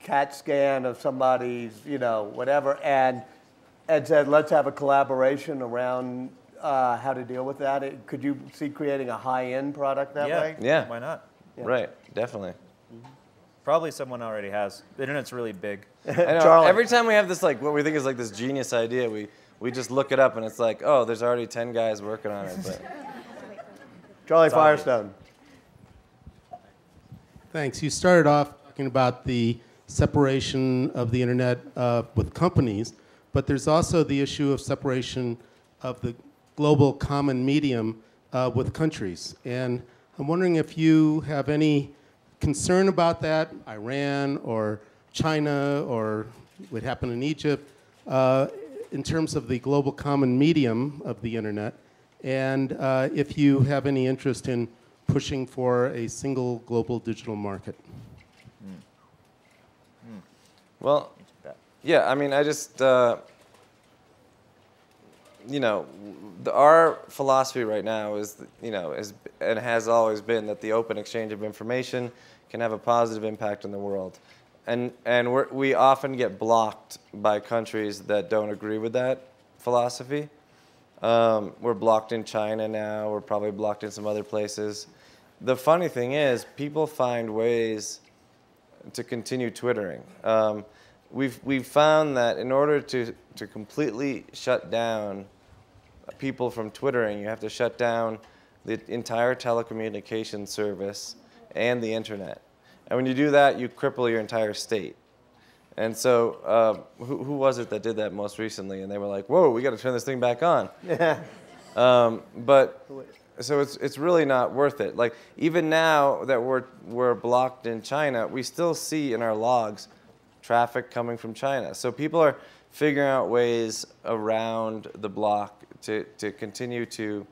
CAT scan of somebody's, you know, whatever, and said, let's have a collaboration around how to deal with that? Could you see creating a high-end product that way? Yeah. Why not? Yeah. Right, definitely. Probably someone already has. The internet's really big. I know, every time we have this, like, what we think is like this genius idea, we just look it up and it's like, oh, there's already 10 guys working on it. But Charlie Firestone. Thanks. You started off talking about the separation of the internet with companies, but there's also the issue of separation of the global common medium with countries. And I'm wondering if you have any concern about that, Iran or China or what happened in Egypt, in terms of the global common medium of the internet, and if you have any interest in pushing for a single global digital market. Well, yeah, I mean, I just, you know, our philosophy right now is, you know, and has always been that the open exchange of information can have a positive impact on the world. And we often get blocked by countries that don't agree with that philosophy. We're blocked in China now. We're probably blocked in some other places. The funny thing is, people find ways to continue twittering. We've found that in order to completely shut down people from twittering, you have to shut down the entire telecommunications service and the internet. And when you do that, you cripple your entire state. And so who was it that did that most recently? And they were like, whoa, we got to turn this thing back on. But so it's really not worth it. Like, even now that we're blocked in China, we still see in our logs traffic coming from China. So people are figuring out ways around the block to continue to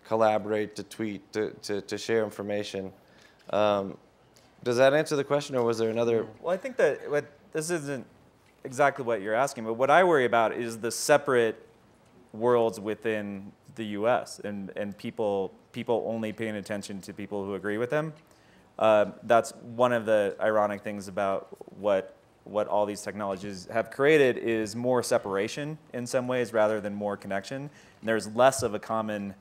collaborate, to tweet, to share information. Does that answer the question, or was there another? Well, I think that this isn't exactly what you're asking, but what I worry about is the separate worlds within the U.S. and people only paying attention to people who agree with them. That's one of the ironic things about what all these technologies have created is more separation in some ways rather than more connection. And there's less of a common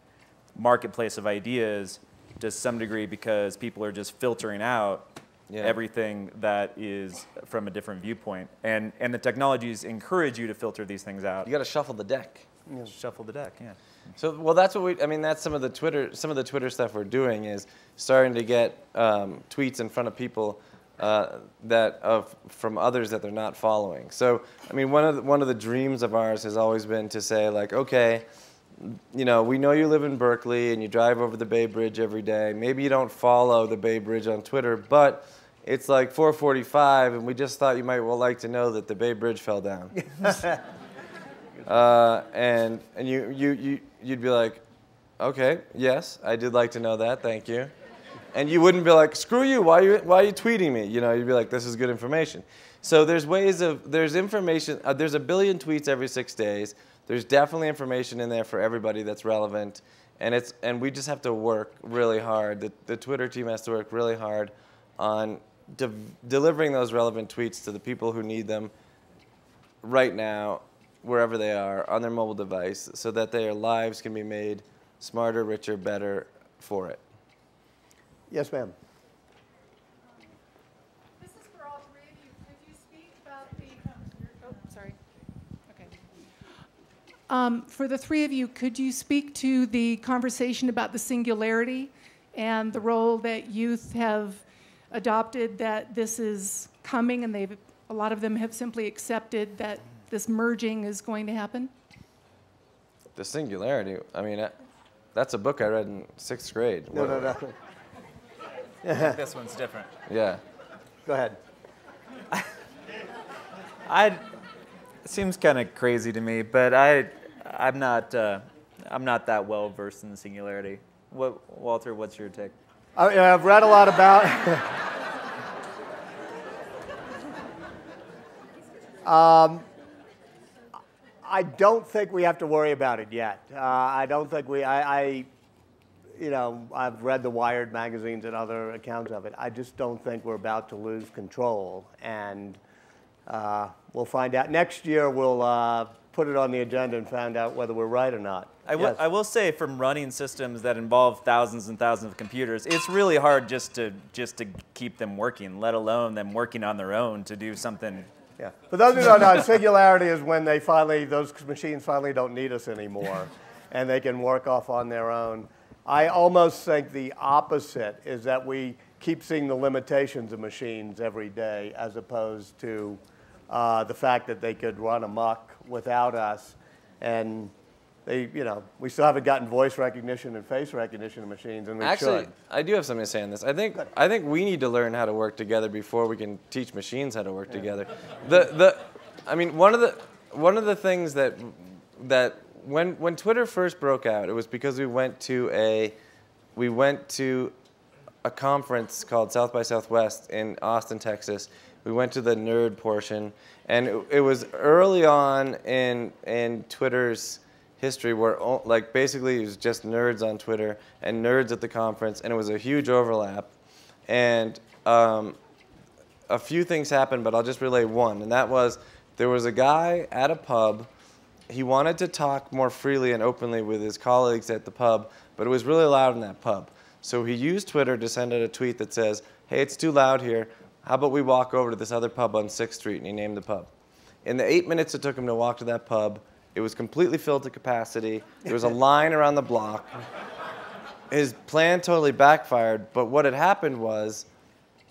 marketplace of ideas to some degree because people are just filtering out everything that is from a different viewpoint. And the technologies encourage you to filter these things out. You got to shuffle the deck. Shuffle the deck, yeah. So, well, that's what that's some of the Twitter stuff we're doing is starting to get tweets in front of people from others that they're not following. So, I mean, one of the dreams of ours has always been to say, like, okay, we know you live in Berkeley and you drive over the Bay Bridge every day. Maybe you don't follow the Bay Bridge on Twitter, but it's like 4:45, and we just thought you might like to know that the Bay Bridge fell down. And you'd be like, okay, yes, I did like to know that, thank you. And you wouldn't be like, screw you, why are you tweeting me? You'd be like, this is good information. So there's information, there's 1 billion tweets every 6 days. There's definitely information in there for everybody that's relevant. And we just have to work really hard. The Twitter team has to work really hard on delivering those relevant tweets to the people who need them right now, wherever they are, on their mobile device, so that their lives can be made smarter, richer, better for it. Yes, ma'am. This is for all three of you. Could you speak about the... Oh, sorry. Okay. For the three of you, could you speak to the conversation about the singularity and the role that youth have adopted, that this is coming, and a lot of them have simply accepted that this merging is going to happen? The singularity, I mean, that's a book I read in 6th grade. No. This one's different. Yeah. Go ahead. It seems kind of crazy to me, but I'm not that well versed in the singularity. Walter, what's your take? I've read a lot about. I don't think we have to worry about it yet. I don't think I've read the Wired magazines and other accounts of it. I just don't think we're about to lose control. And we'll find out. Next year, we'll put it on the agenda and find out whether we're right or not. I will say, from running systems that involve thousands and thousands of computers, it's really hard just to keep them working, let alone them working on their own to do something. Yeah. For those who don't know, singularity is when those machines finally don't need us anymore, and they can work off on their own. I almost think the opposite is that we keep seeing the limitations of machines every day, as opposed to the fact that they could run amok without us. And we still haven't gotten voice recognition and face recognition of machines, and we Actually, should. I do have something to say on this. I think we need to learn how to work together before we can teach machines how to work together. One of the things that when Twitter first broke out, it was because we went to a conference called South by Southwest in Austin, Texas. We went to the nerd portion, and it was early on in Twitter's history where basically it was just nerds on Twitter and nerds at the conference, and it was a huge overlap. And a few things happened, but I'll just relay one, and that was there was a guy at a pub. He wanted to talk more freely and openly with his colleagues at the pub, but it was really loud in that pub. So he used Twitter to send out a tweet that says, hey, it's too loud here. How about we walk over to this other pub on 6th Street? And he named the pub. In the 8 minutes it took him to walk to that pub, It was completely filled to capacity. There was a line around the block. His plan totally backfired, but what had happened was,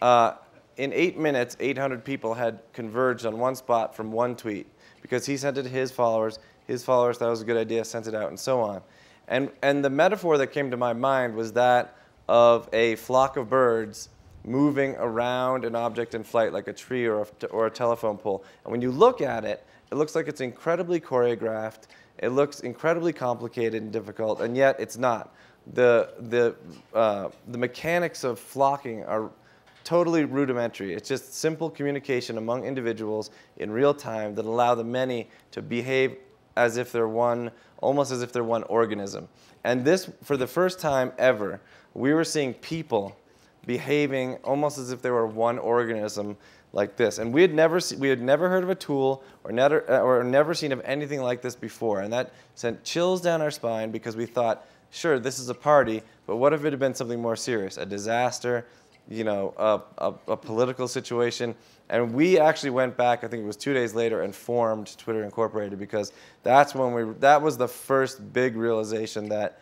in 8 minutes, 800 people had converged on one spot from one tweet because he sent it to his followers thought it was a good idea, sent it out, and so on. And the metaphor that came to my mind was that of a flock of birds moving around an object in flight like a tree or a telephone pole. And when you look at it, it looks like it's incredibly choreographed. It looks incredibly complicated and difficult, and yet it's not. The mechanics of flocking are totally rudimentary. It's just simple communication among individuals in real time that allow the many to behave as if they're one, almost as if they're one organism. And this, for the first time ever, we were seeing people behaving almost as if they were one organism like this. And we had never heard of a tool or never seen of anything like this before. And that sent chills down our spine because we thought, sure, this is a party, but what if it had been something more serious, a disaster, you know, a political situation? And we actually went back, I think it was 2 days later, and formed Twitter Incorporated because that was the first big realization that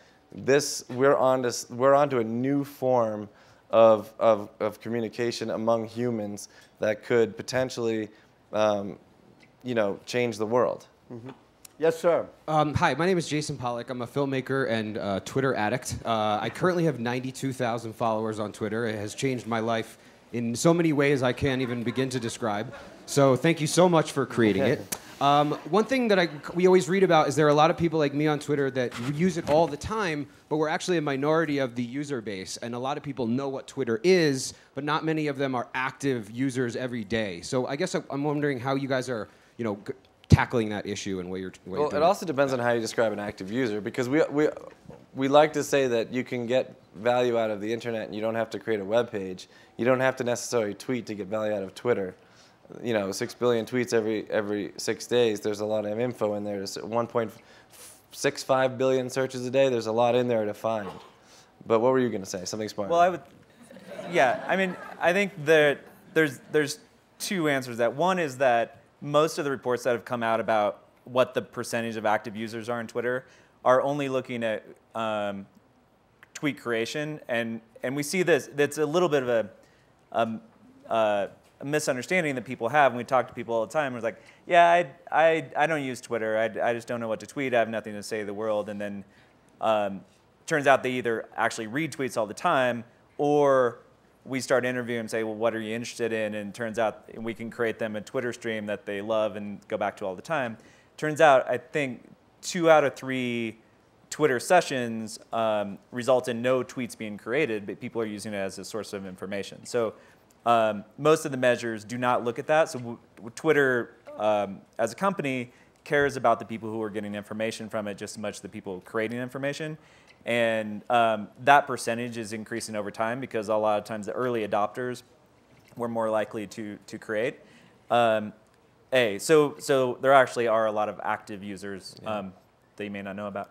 we're onto a new form of communication among humans that could potentially, you know, change the world. Mm-hmm. Yes, sir. Hi, my name is Jason Pollock. I'm a filmmaker and Twitter addict. I currently have 92,000 followers on Twitter. It has changed my life in so many ways I can't even begin to describe. So thank you so much for creating it. One thing that we always read about is there are a lot of people like me on Twitter that use it all the time, but we're actually a minority of the user base. And a lot of people know what Twitter is, but not many of them are active users every day. So I guess I'm wondering how you guys are, you know, tackling that issue and what you're doing. Well, it also depends on how you describe an active user, because we like to say that you can get value out of the internet and you don't have to create a web page. You don't have to necessarily tweet to get value out of Twitter. You know, 6 billion tweets every 6 days. There's a lot of info in there. There's 1.65 billion searches a day. There's a lot in there to find. But what were you going to say? Something smart. Well, I mean, I think that there's two answers to that. One is that most of the reports that have come out about what the percentage of active users are on Twitter are only looking at tweet creation, and we see this. That's a little bit of a misunderstanding that people have when we talk to people all the time. It's like, yeah, I don't use Twitter. I just don't know what to tweet. I have nothing to say to the world. And then turns out they either actually read tweets all the time, or we start interviewing and say, well, what are you interested in? And it turns out we can create them a Twitter stream that they love and go back to all the time. Turns out, I think 2 out of 3 Twitter sessions result in no tweets being created, but people are using it as a source of information. So most of the measures do not look at that. So Twitter, as a company, cares about the people who are getting information from it just as much as the people creating information. And that percentage is increasing over time because a lot of times the early adopters were more likely to create. So there actually are a lot of active users that you may not know about.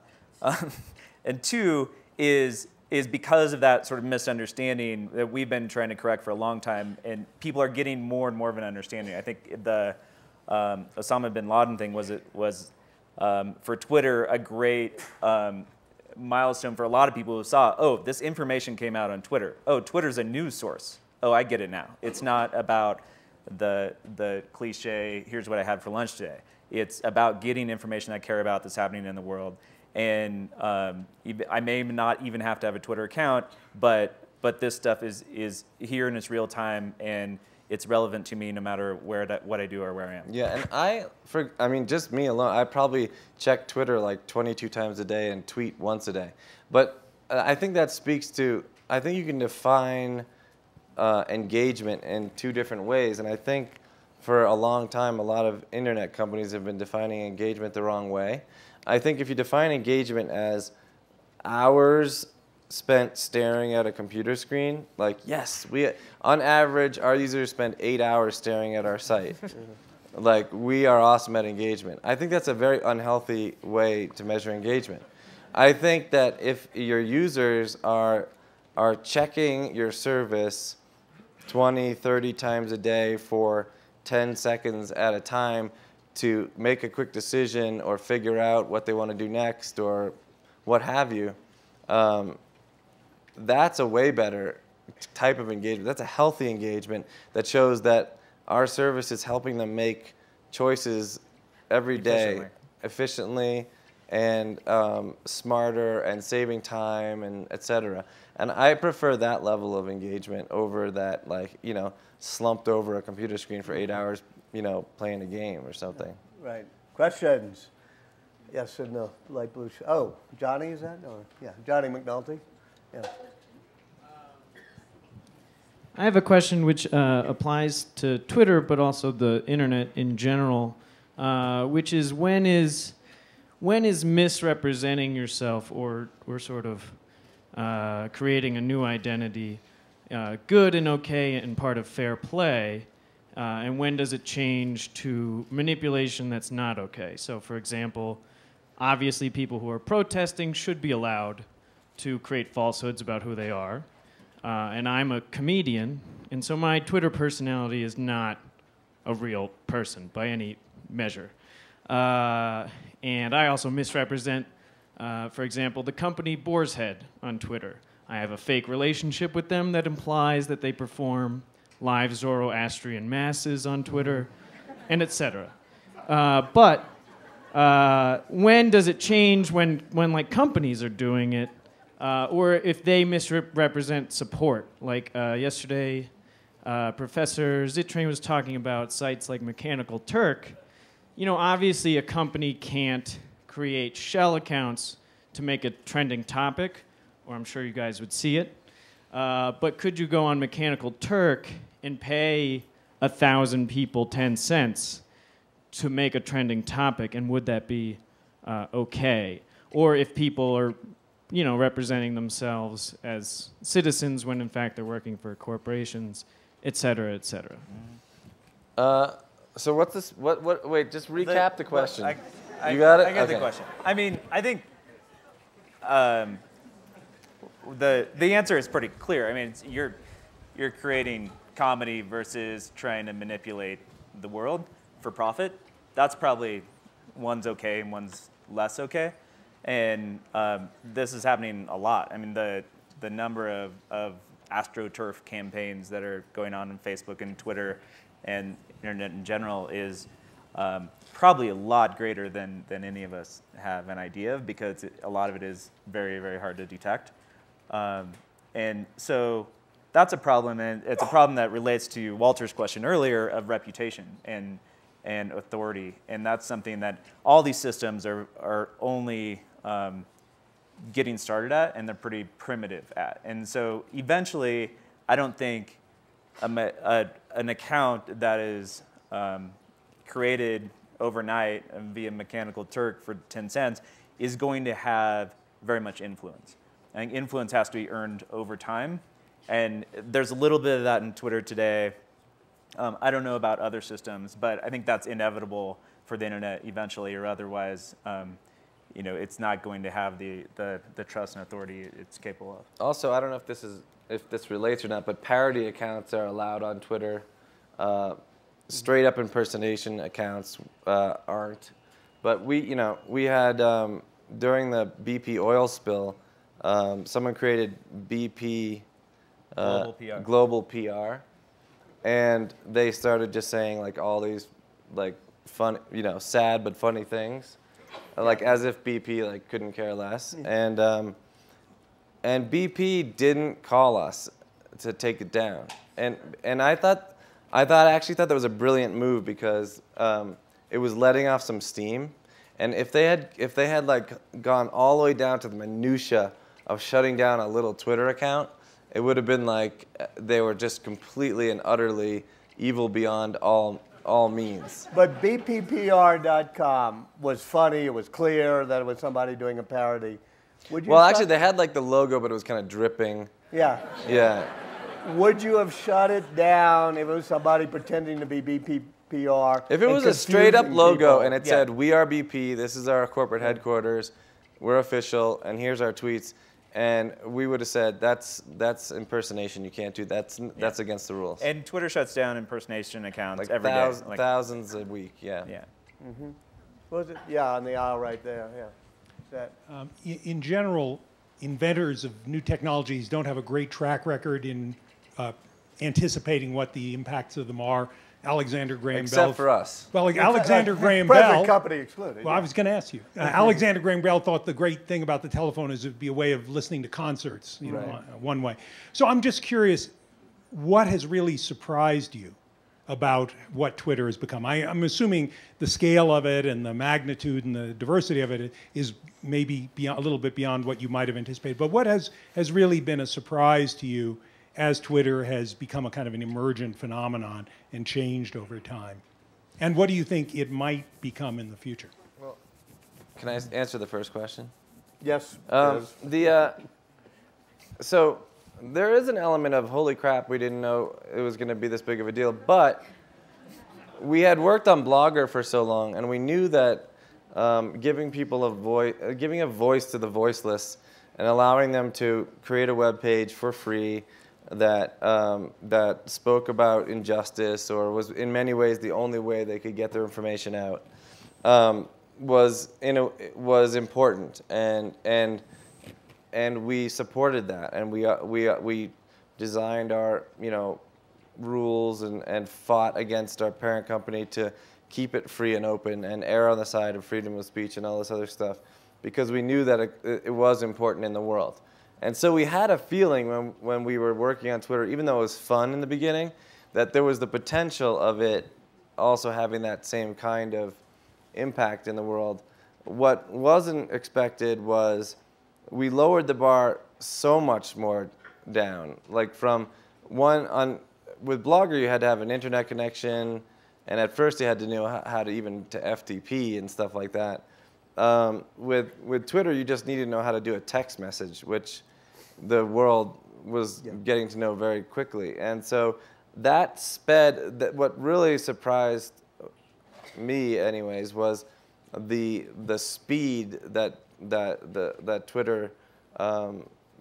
And 2 is because of that sort of misunderstanding that we've been trying to correct for a long time, and people are getting more and more of an understanding. I think the Osama bin Laden thing was for Twitter a great milestone for a lot of people who saw, oh, this information came out on Twitter. Oh, Twitter's a news source. Oh, I get it now. It's not about the cliche, here's what I had for lunch today. It's about getting information I care about that's happening in the world. And I may not even have to have a Twitter account, but this stuff is here and it's real time, and it's relevant to me no matter what I do or where I am. Yeah, and I mean, just me alone, I probably check Twitter like 22 times a day and tweet once a day. But I think that speaks to, I think you can define engagement in 2 different ways. And I think for a long time, a lot of internet companies have been defining engagement the wrong way. I think if you define engagement as hours spent staring at a computer screen, like, yes, on average, our users spend 8 hours staring at our site. Like, we are awesome at engagement. I think that's a very unhealthy way to measure engagement. I think that if your users are checking your service 20, 30 times a day for 10 seconds at a time, to make a quick decision or figure out what they want to do next or what have you, that's a way better type of engagement. That's a healthy engagement that shows that our service is helping them make choices every day efficiently and smarter and saving time and et cetera. And I prefer that level of engagement over that, like, you know, slumped over a computer screen for 8 hours, you know, playing a game or something. Right. Questions? Yes, in the light blue. Oh, Johnny, is that? Or yeah, Johnny McNulty. Yeah. I have a question which applies to Twitter, but also the internet in general, which is when is misrepresenting yourself or sort of creating a new identity good and okay and part of fair play, and when does it change to manipulation that's not okay? So, for example, obviously people who are protesting should be allowed to create falsehoods about who they are. And I'm a comedian, and so my Twitter personality is not a real person by any measure. And I also misrepresent, for example, the company Boar's Head on Twitter. I have a fake relationship with them that implies that they perform live Zoroastrian masses on Twitter, and etc. But when does it change when like companies are doing it? Or if they misrepresent support. Like yesterday, Professor Zittrain was talking about sites like Mechanical Turk. You know, obviously a company can't create shell accounts to make a trending topic, or I'm sure you guys would see it. But could you go on Mechanical Turk and pay 1,000 people 10 cents to make a trending topic, and would that be okay? Or if people are, you know, representing themselves as citizens when in fact they're working for corporations, et cetera, et cetera. So what's this? Wait, just recap the question. You got it? I got Okay. the question. I mean, I think the answer is pretty clear. I mean, you're creating comedy versus trying to manipulate the world for profit. That's probably one's okay and one's less okay. And this is happening a lot. I mean, the number of AstroTurf campaigns that are going on Facebook and Twitter and internet in general is probably a lot greater than any of us have an idea of, because a lot of it is very, very hard to detect. And so that's a problem, and it's a problem that relates to Walter's question earlier of reputation and authority. And that's something that all these systems are only getting started at, and they're pretty primitive at. And so eventually, I don't think an account that is created overnight via Mechanical Turk for 10 cents is going to have very much influence. I think influence has to be earned over time. And there's a little bit of that in Twitter today. I don't know about other systems, but I think that's inevitable for the internet eventually, or otherwise, you know, it's not going to have the trust and authority it's capable of. Also, I don't know if this relates or not, but parody accounts are allowed on Twitter. Straight up impersonation accounts aren't. But we had during the BP oil spill, someone created BP Global PR, and they started just saying like all these like fun, you know, sad but funny things, like as if BP like couldn't care less. And BP didn't call us to take it down. And I actually thought that was a brilliant move, because it was letting off some steam. And if they had like gone all the way down to the minutia of shutting down a little Twitter account, it would have been like they were just completely and utterly evil beyond all means. But bppr.com was funny. It was clear that it was somebody doing a parody. Well, actually, they had like the logo, but it was kind of dripping. Yeah. Yeah. Would you have shut it down if it was somebody pretending to be BPPR? If it was a straight-up logo people? and it said, "We are BP. This is our corporate headquarters. We're official, and here's our tweets," and we would have said, "That's impersonation. You can't do that. That's against the rules." And Twitter shuts down impersonation accounts like every day. Thousands a week. Yeah. Yeah. Was it? Yeah, on the aisle right there. Yeah. That. In general, inventors of new technologies don't have a great track record in anticipating what the impacts of them are. Alexander Graham Bell. Except for us. Well, like Alexander Graham Present Bell. company excluded. Well, I was going to ask you. Alexander Graham Bell thought the great thing about the telephone is it'd be a way of listening to concerts, you know, one way. So I'm just curious, what has really surprised you about what Twitter has become? I'm assuming the scale of it and the magnitude and the diversity of it is maybe a little bit beyond what you might have anticipated. But what has really been a surprise to you as Twitter has become a kind of an emergent phenomenon and changed over time? And what do you think it might become in the future? Well, can I answer the first question? Yes. So there is an element of, holy crap, we didn't know it was going to be this big of a deal. But we had worked on Blogger for so long, and we knew that giving people giving a voice to the voiceless and allowing them to create a web page for free that spoke about injustice or was in many ways the only way they could get their information out was important, and we supported that, and we designed our rules and fought against our parent company to keep it free and open and err on the side of freedom of speech and all this other stuff, because we knew that it was important in the world. And so we had a feeling when we were working on Twitter, even though it was fun in the beginning, that there was the potential of it also having that same kind of impact in the world. What wasn't expected was we lowered the bar so much more down. Like with Blogger, you had to have an internet connection, and at first you had to know how to even to FTP and stuff like that. With Twitter, you just needed to know how to do a text message, which the world was getting to know very quickly. And so that what really surprised me anyways was the speed that Twitter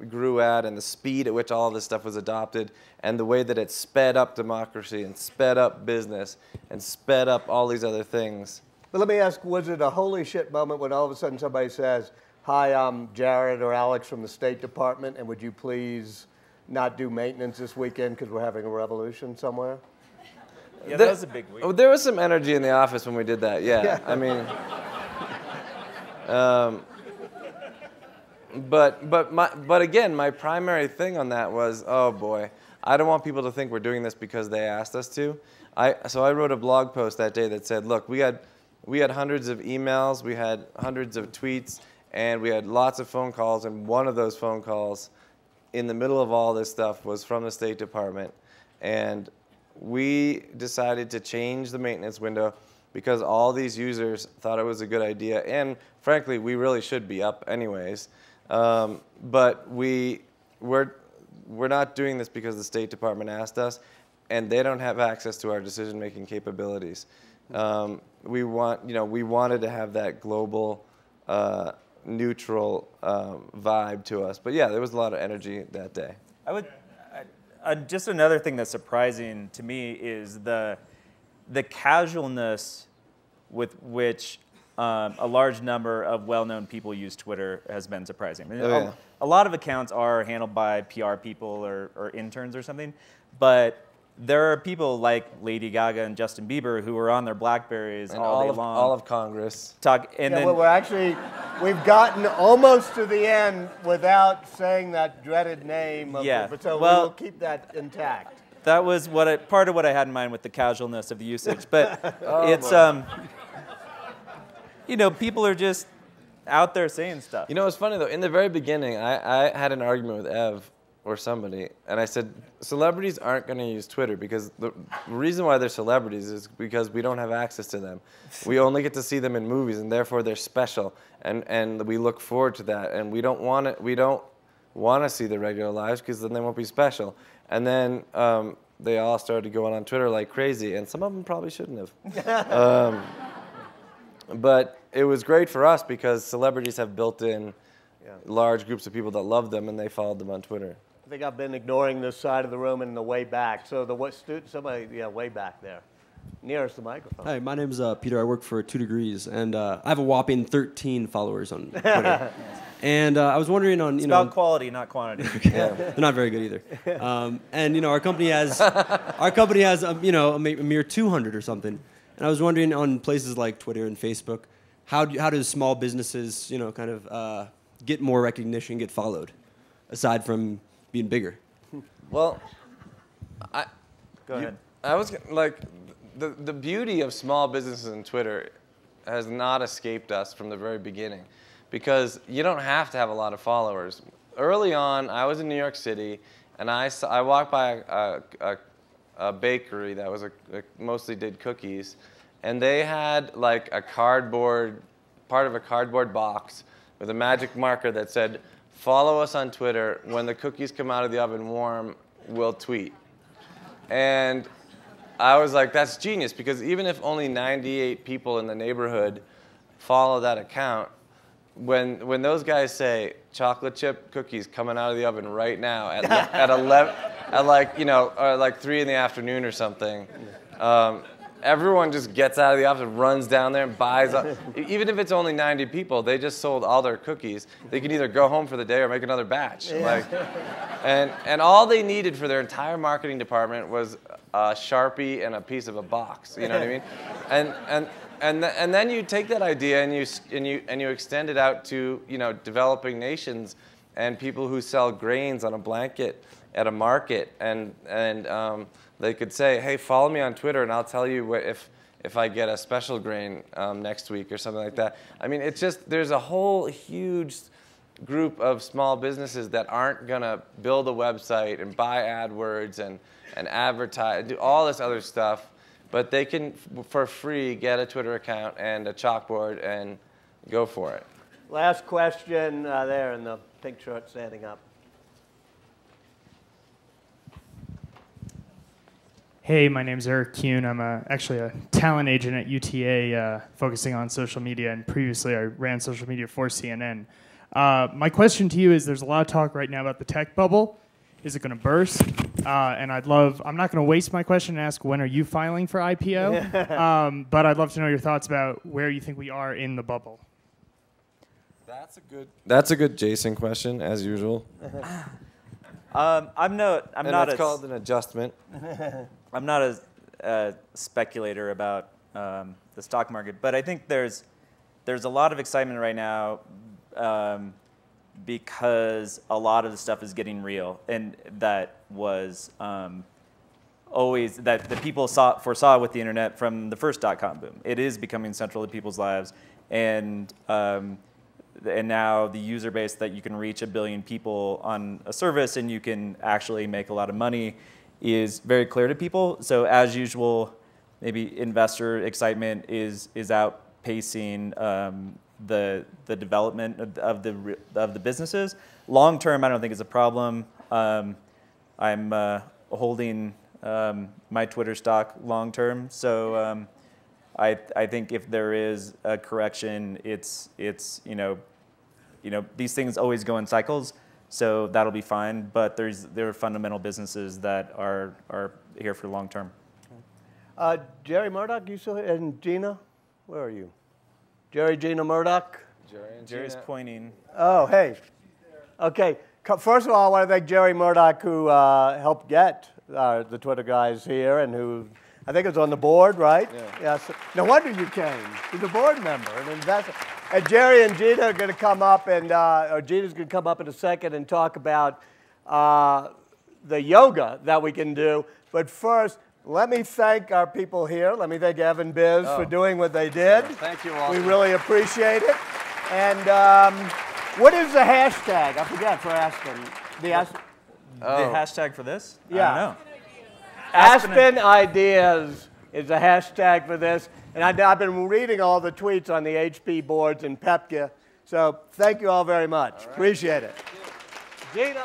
grew at, and the speed at which all of this stuff was adopted, and the way that it sped up democracy and sped up business and sped up all these other things. But let me ask, was it a holy shit moment when all of a sudden somebody says, "Hi, I'm Jared or Alex from the State Department, and would you please not do maintenance this weekend because we're having a revolution somewhere"? Yeah, that was a big week. There was some energy in the office when we did that, yeah. I mean, but again, my primary thing on that was, oh boy, I don't want people to think we're doing this because they asked us to. So I wrote a blog post that day that said, look, we had hundreds of emails, we had hundreds of tweets, and we had lots of phone calls, and one of those phone calls in the middle of all this stuff was from the State Department. And we decided to change the maintenance window because all these users thought it was a good idea, and frankly, we really should be up anyways. But we're not doing this because the State Department asked us, and they don't have access to our decision-making capabilities. We wanted to have that global, neutral vibe to us. But yeah, there was a lot of energy that day. Just another thing that's surprising to me is the casualness with which a large number of well-known people use Twitter has been surprising. I mean, a lot of accounts are handled by PR people or interns or something, but there are people like Lady Gaga and Justin Bieber who are on their BlackBerries and all day long. All of Congress. We've gotten almost to the end without saying that dreaded name. But we'll keep that intact. That was part of what I had in mind with the casualness of the usage. But people are just out there saying stuff. You know, it's funny though. In the very beginning, I had an argument with Ev or somebody, and I said, celebrities aren't going to use Twitter because the reason why they're celebrities is because we don't have access to them. We only get to see them in movies, and therefore they're special, and we look forward to that, and we don't want to see their regular lives because then they won't be special. And then they all started going on Twitter like crazy, and some of them probably shouldn't have. But it was great for us because celebrities have built in large groups of people that love them, and they followed them on Twitter. I think I've been ignoring this side of the room in the way back. So somebody, way back there. nearest the microphone. Hi, my name's Peter. I work for 2 Degrees, and I have a whopping 13 followers on Twitter. And I was wondering on, it's about quality, not quantity. Yeah, they're not very good either. And our company has, a mere 200 or something. And I was wondering on places like Twitter and Facebook, how does small businesses, kind of get more recognition, get followed, aside from being bigger? Well, Go ahead. I was like, the beauty of small businesses and Twitter has not escaped us from the very beginning, because you don't have to have a lot of followers. Early on, I was in New York City, and I walked by a bakery that was mostly did cookies, and they had like a part of a cardboard box with a magic marker that said, "Follow us on Twitter. When the cookies come out of the oven warm, we'll tweet." And I was like, that's genius, because even if only 98 people in the neighborhood follow that account, when those guys say chocolate chip cookies coming out of the oven right now at like 3 in the afternoon or something, everyone just gets out of the office, runs down there and buys up. Even if it's only 90 people, they just sold all their cookies. They can either go home for the day or make another batch. Yeah. And all they needed for their entire marketing department was a Sharpie and a piece of a box. You know what I mean? And then you take that idea and you extend it out to developing nations and people who sell grains on a blanket at a market, and they could say, hey, follow me on Twitter and I'll tell you if I get a special grain next week or something like that. I mean, it's just, there's a whole huge group of small businesses that aren't going to build a website and buy AdWords and advertise, do all this other stuff, but they can, for free, get a Twitter account and a chalkboard and go for it. Last question there in the pink shirt standing up. Hey, my name's Eric Kuhn. I'm actually a talent agent at UTA focusing on social media, and previously I ran social media for CNN. My question to you is, there's a lot of talk right now about the tech bubble. Is it going to burst? And I'm not going to waste my question and ask when are you filing for IPO, but I'd love to know your thoughts about where you think we are in the bubble. That's a good Jason question, as usual. That's called an adjustment. I'm not a speculator about the stock market, but I think there's a lot of excitement right now because a lot of the stuff is getting real, and that was always that the people foresaw with the internet from the first .com boom. It is becoming central to people's lives, and now the user base that you can reach 1 billion people on a service and you can actually make a lot of money is very clear to people. So as usual, maybe investor excitement is outpacing the development of the businesses. Long term, I don't think it's a problem. I'm holding my Twitter stock long term, so I think if there is a correction, it's these things always go in cycles, so that'll be fine. But there are fundamental businesses that are here for long term. Jerry Murdoch, you still here? And Gina, where are you? Jerry, Gina Murdoch. Jerry's pointing. Oh, hey. Okay. First of all, I want to thank Jerry Murdoch, who helped get the Twitter guys here, and who I think is on the board, right? Yeah. Yes. No wonder you came. He's a board member, an investor. And Jerry and Gina are going to come up, or Gina's going to come up in a second and talk about the yoga that we can do. But first, let me thank our people here. Let me thank Evan Biz for doing what they did. Thank you, Walter. We really appreciate it. And what is the hashtag? I forgot, for Aspen. The hashtag for this? Yeah. I don't know. Aspen Ideas is the hashtag for this. And I've been reading all the tweets on the HP boards and Pepka. So thank you all very much. All right. Appreciate it. Gina,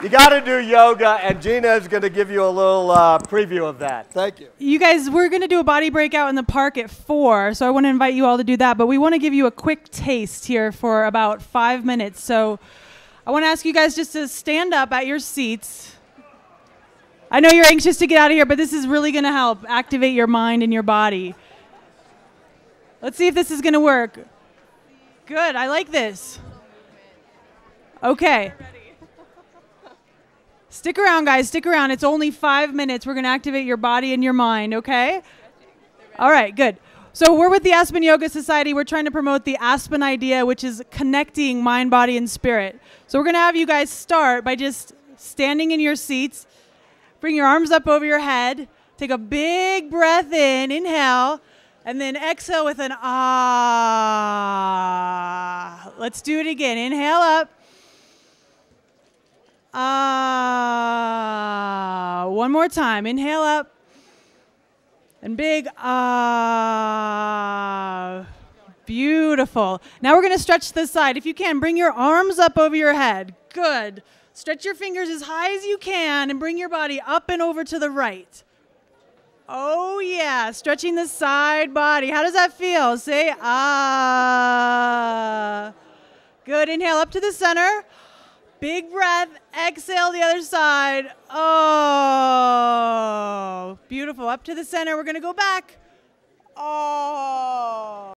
you got to do yoga, and Gina is going to give you a little preview of that. Thank you. You guys, we're going to do a body breakout in the park at 4, so I want to invite you all to do that. But we want to give you a quick taste here for about 5 minutes. So I want to ask you guys just to stand up at your seats. I know you're anxious to get out of here, but this is really going to help activate your mind and your body. Let's see if this is going to work. Good. I like this. Okay. Stick around, guys. Stick around. It's only 5 minutes. We're going to activate your body and your mind, okay? All right, good. So we're with the Aspen Yoga Society. We're trying to promote the Aspen idea, which is connecting mind, body, and spirit. So we're going to have you guys start by just standing in your seats. Bring your arms up over your head. Take a big breath in. Inhale. And then exhale with an ah. Let's do it again. Inhale up. Ah. One more time. Inhale up. And big ah. Beautiful. Now we're going to stretch this side. If you can, bring your arms up over your head. Good. Stretch your fingers as high as you can and bring your body up and over to the right. Oh, yeah. Stretching the side body. How does that feel? Say, ah. Good. Inhale up to the center. Big breath. Exhale the other side. Oh. Beautiful. Up to the center. We're going to go back. Oh.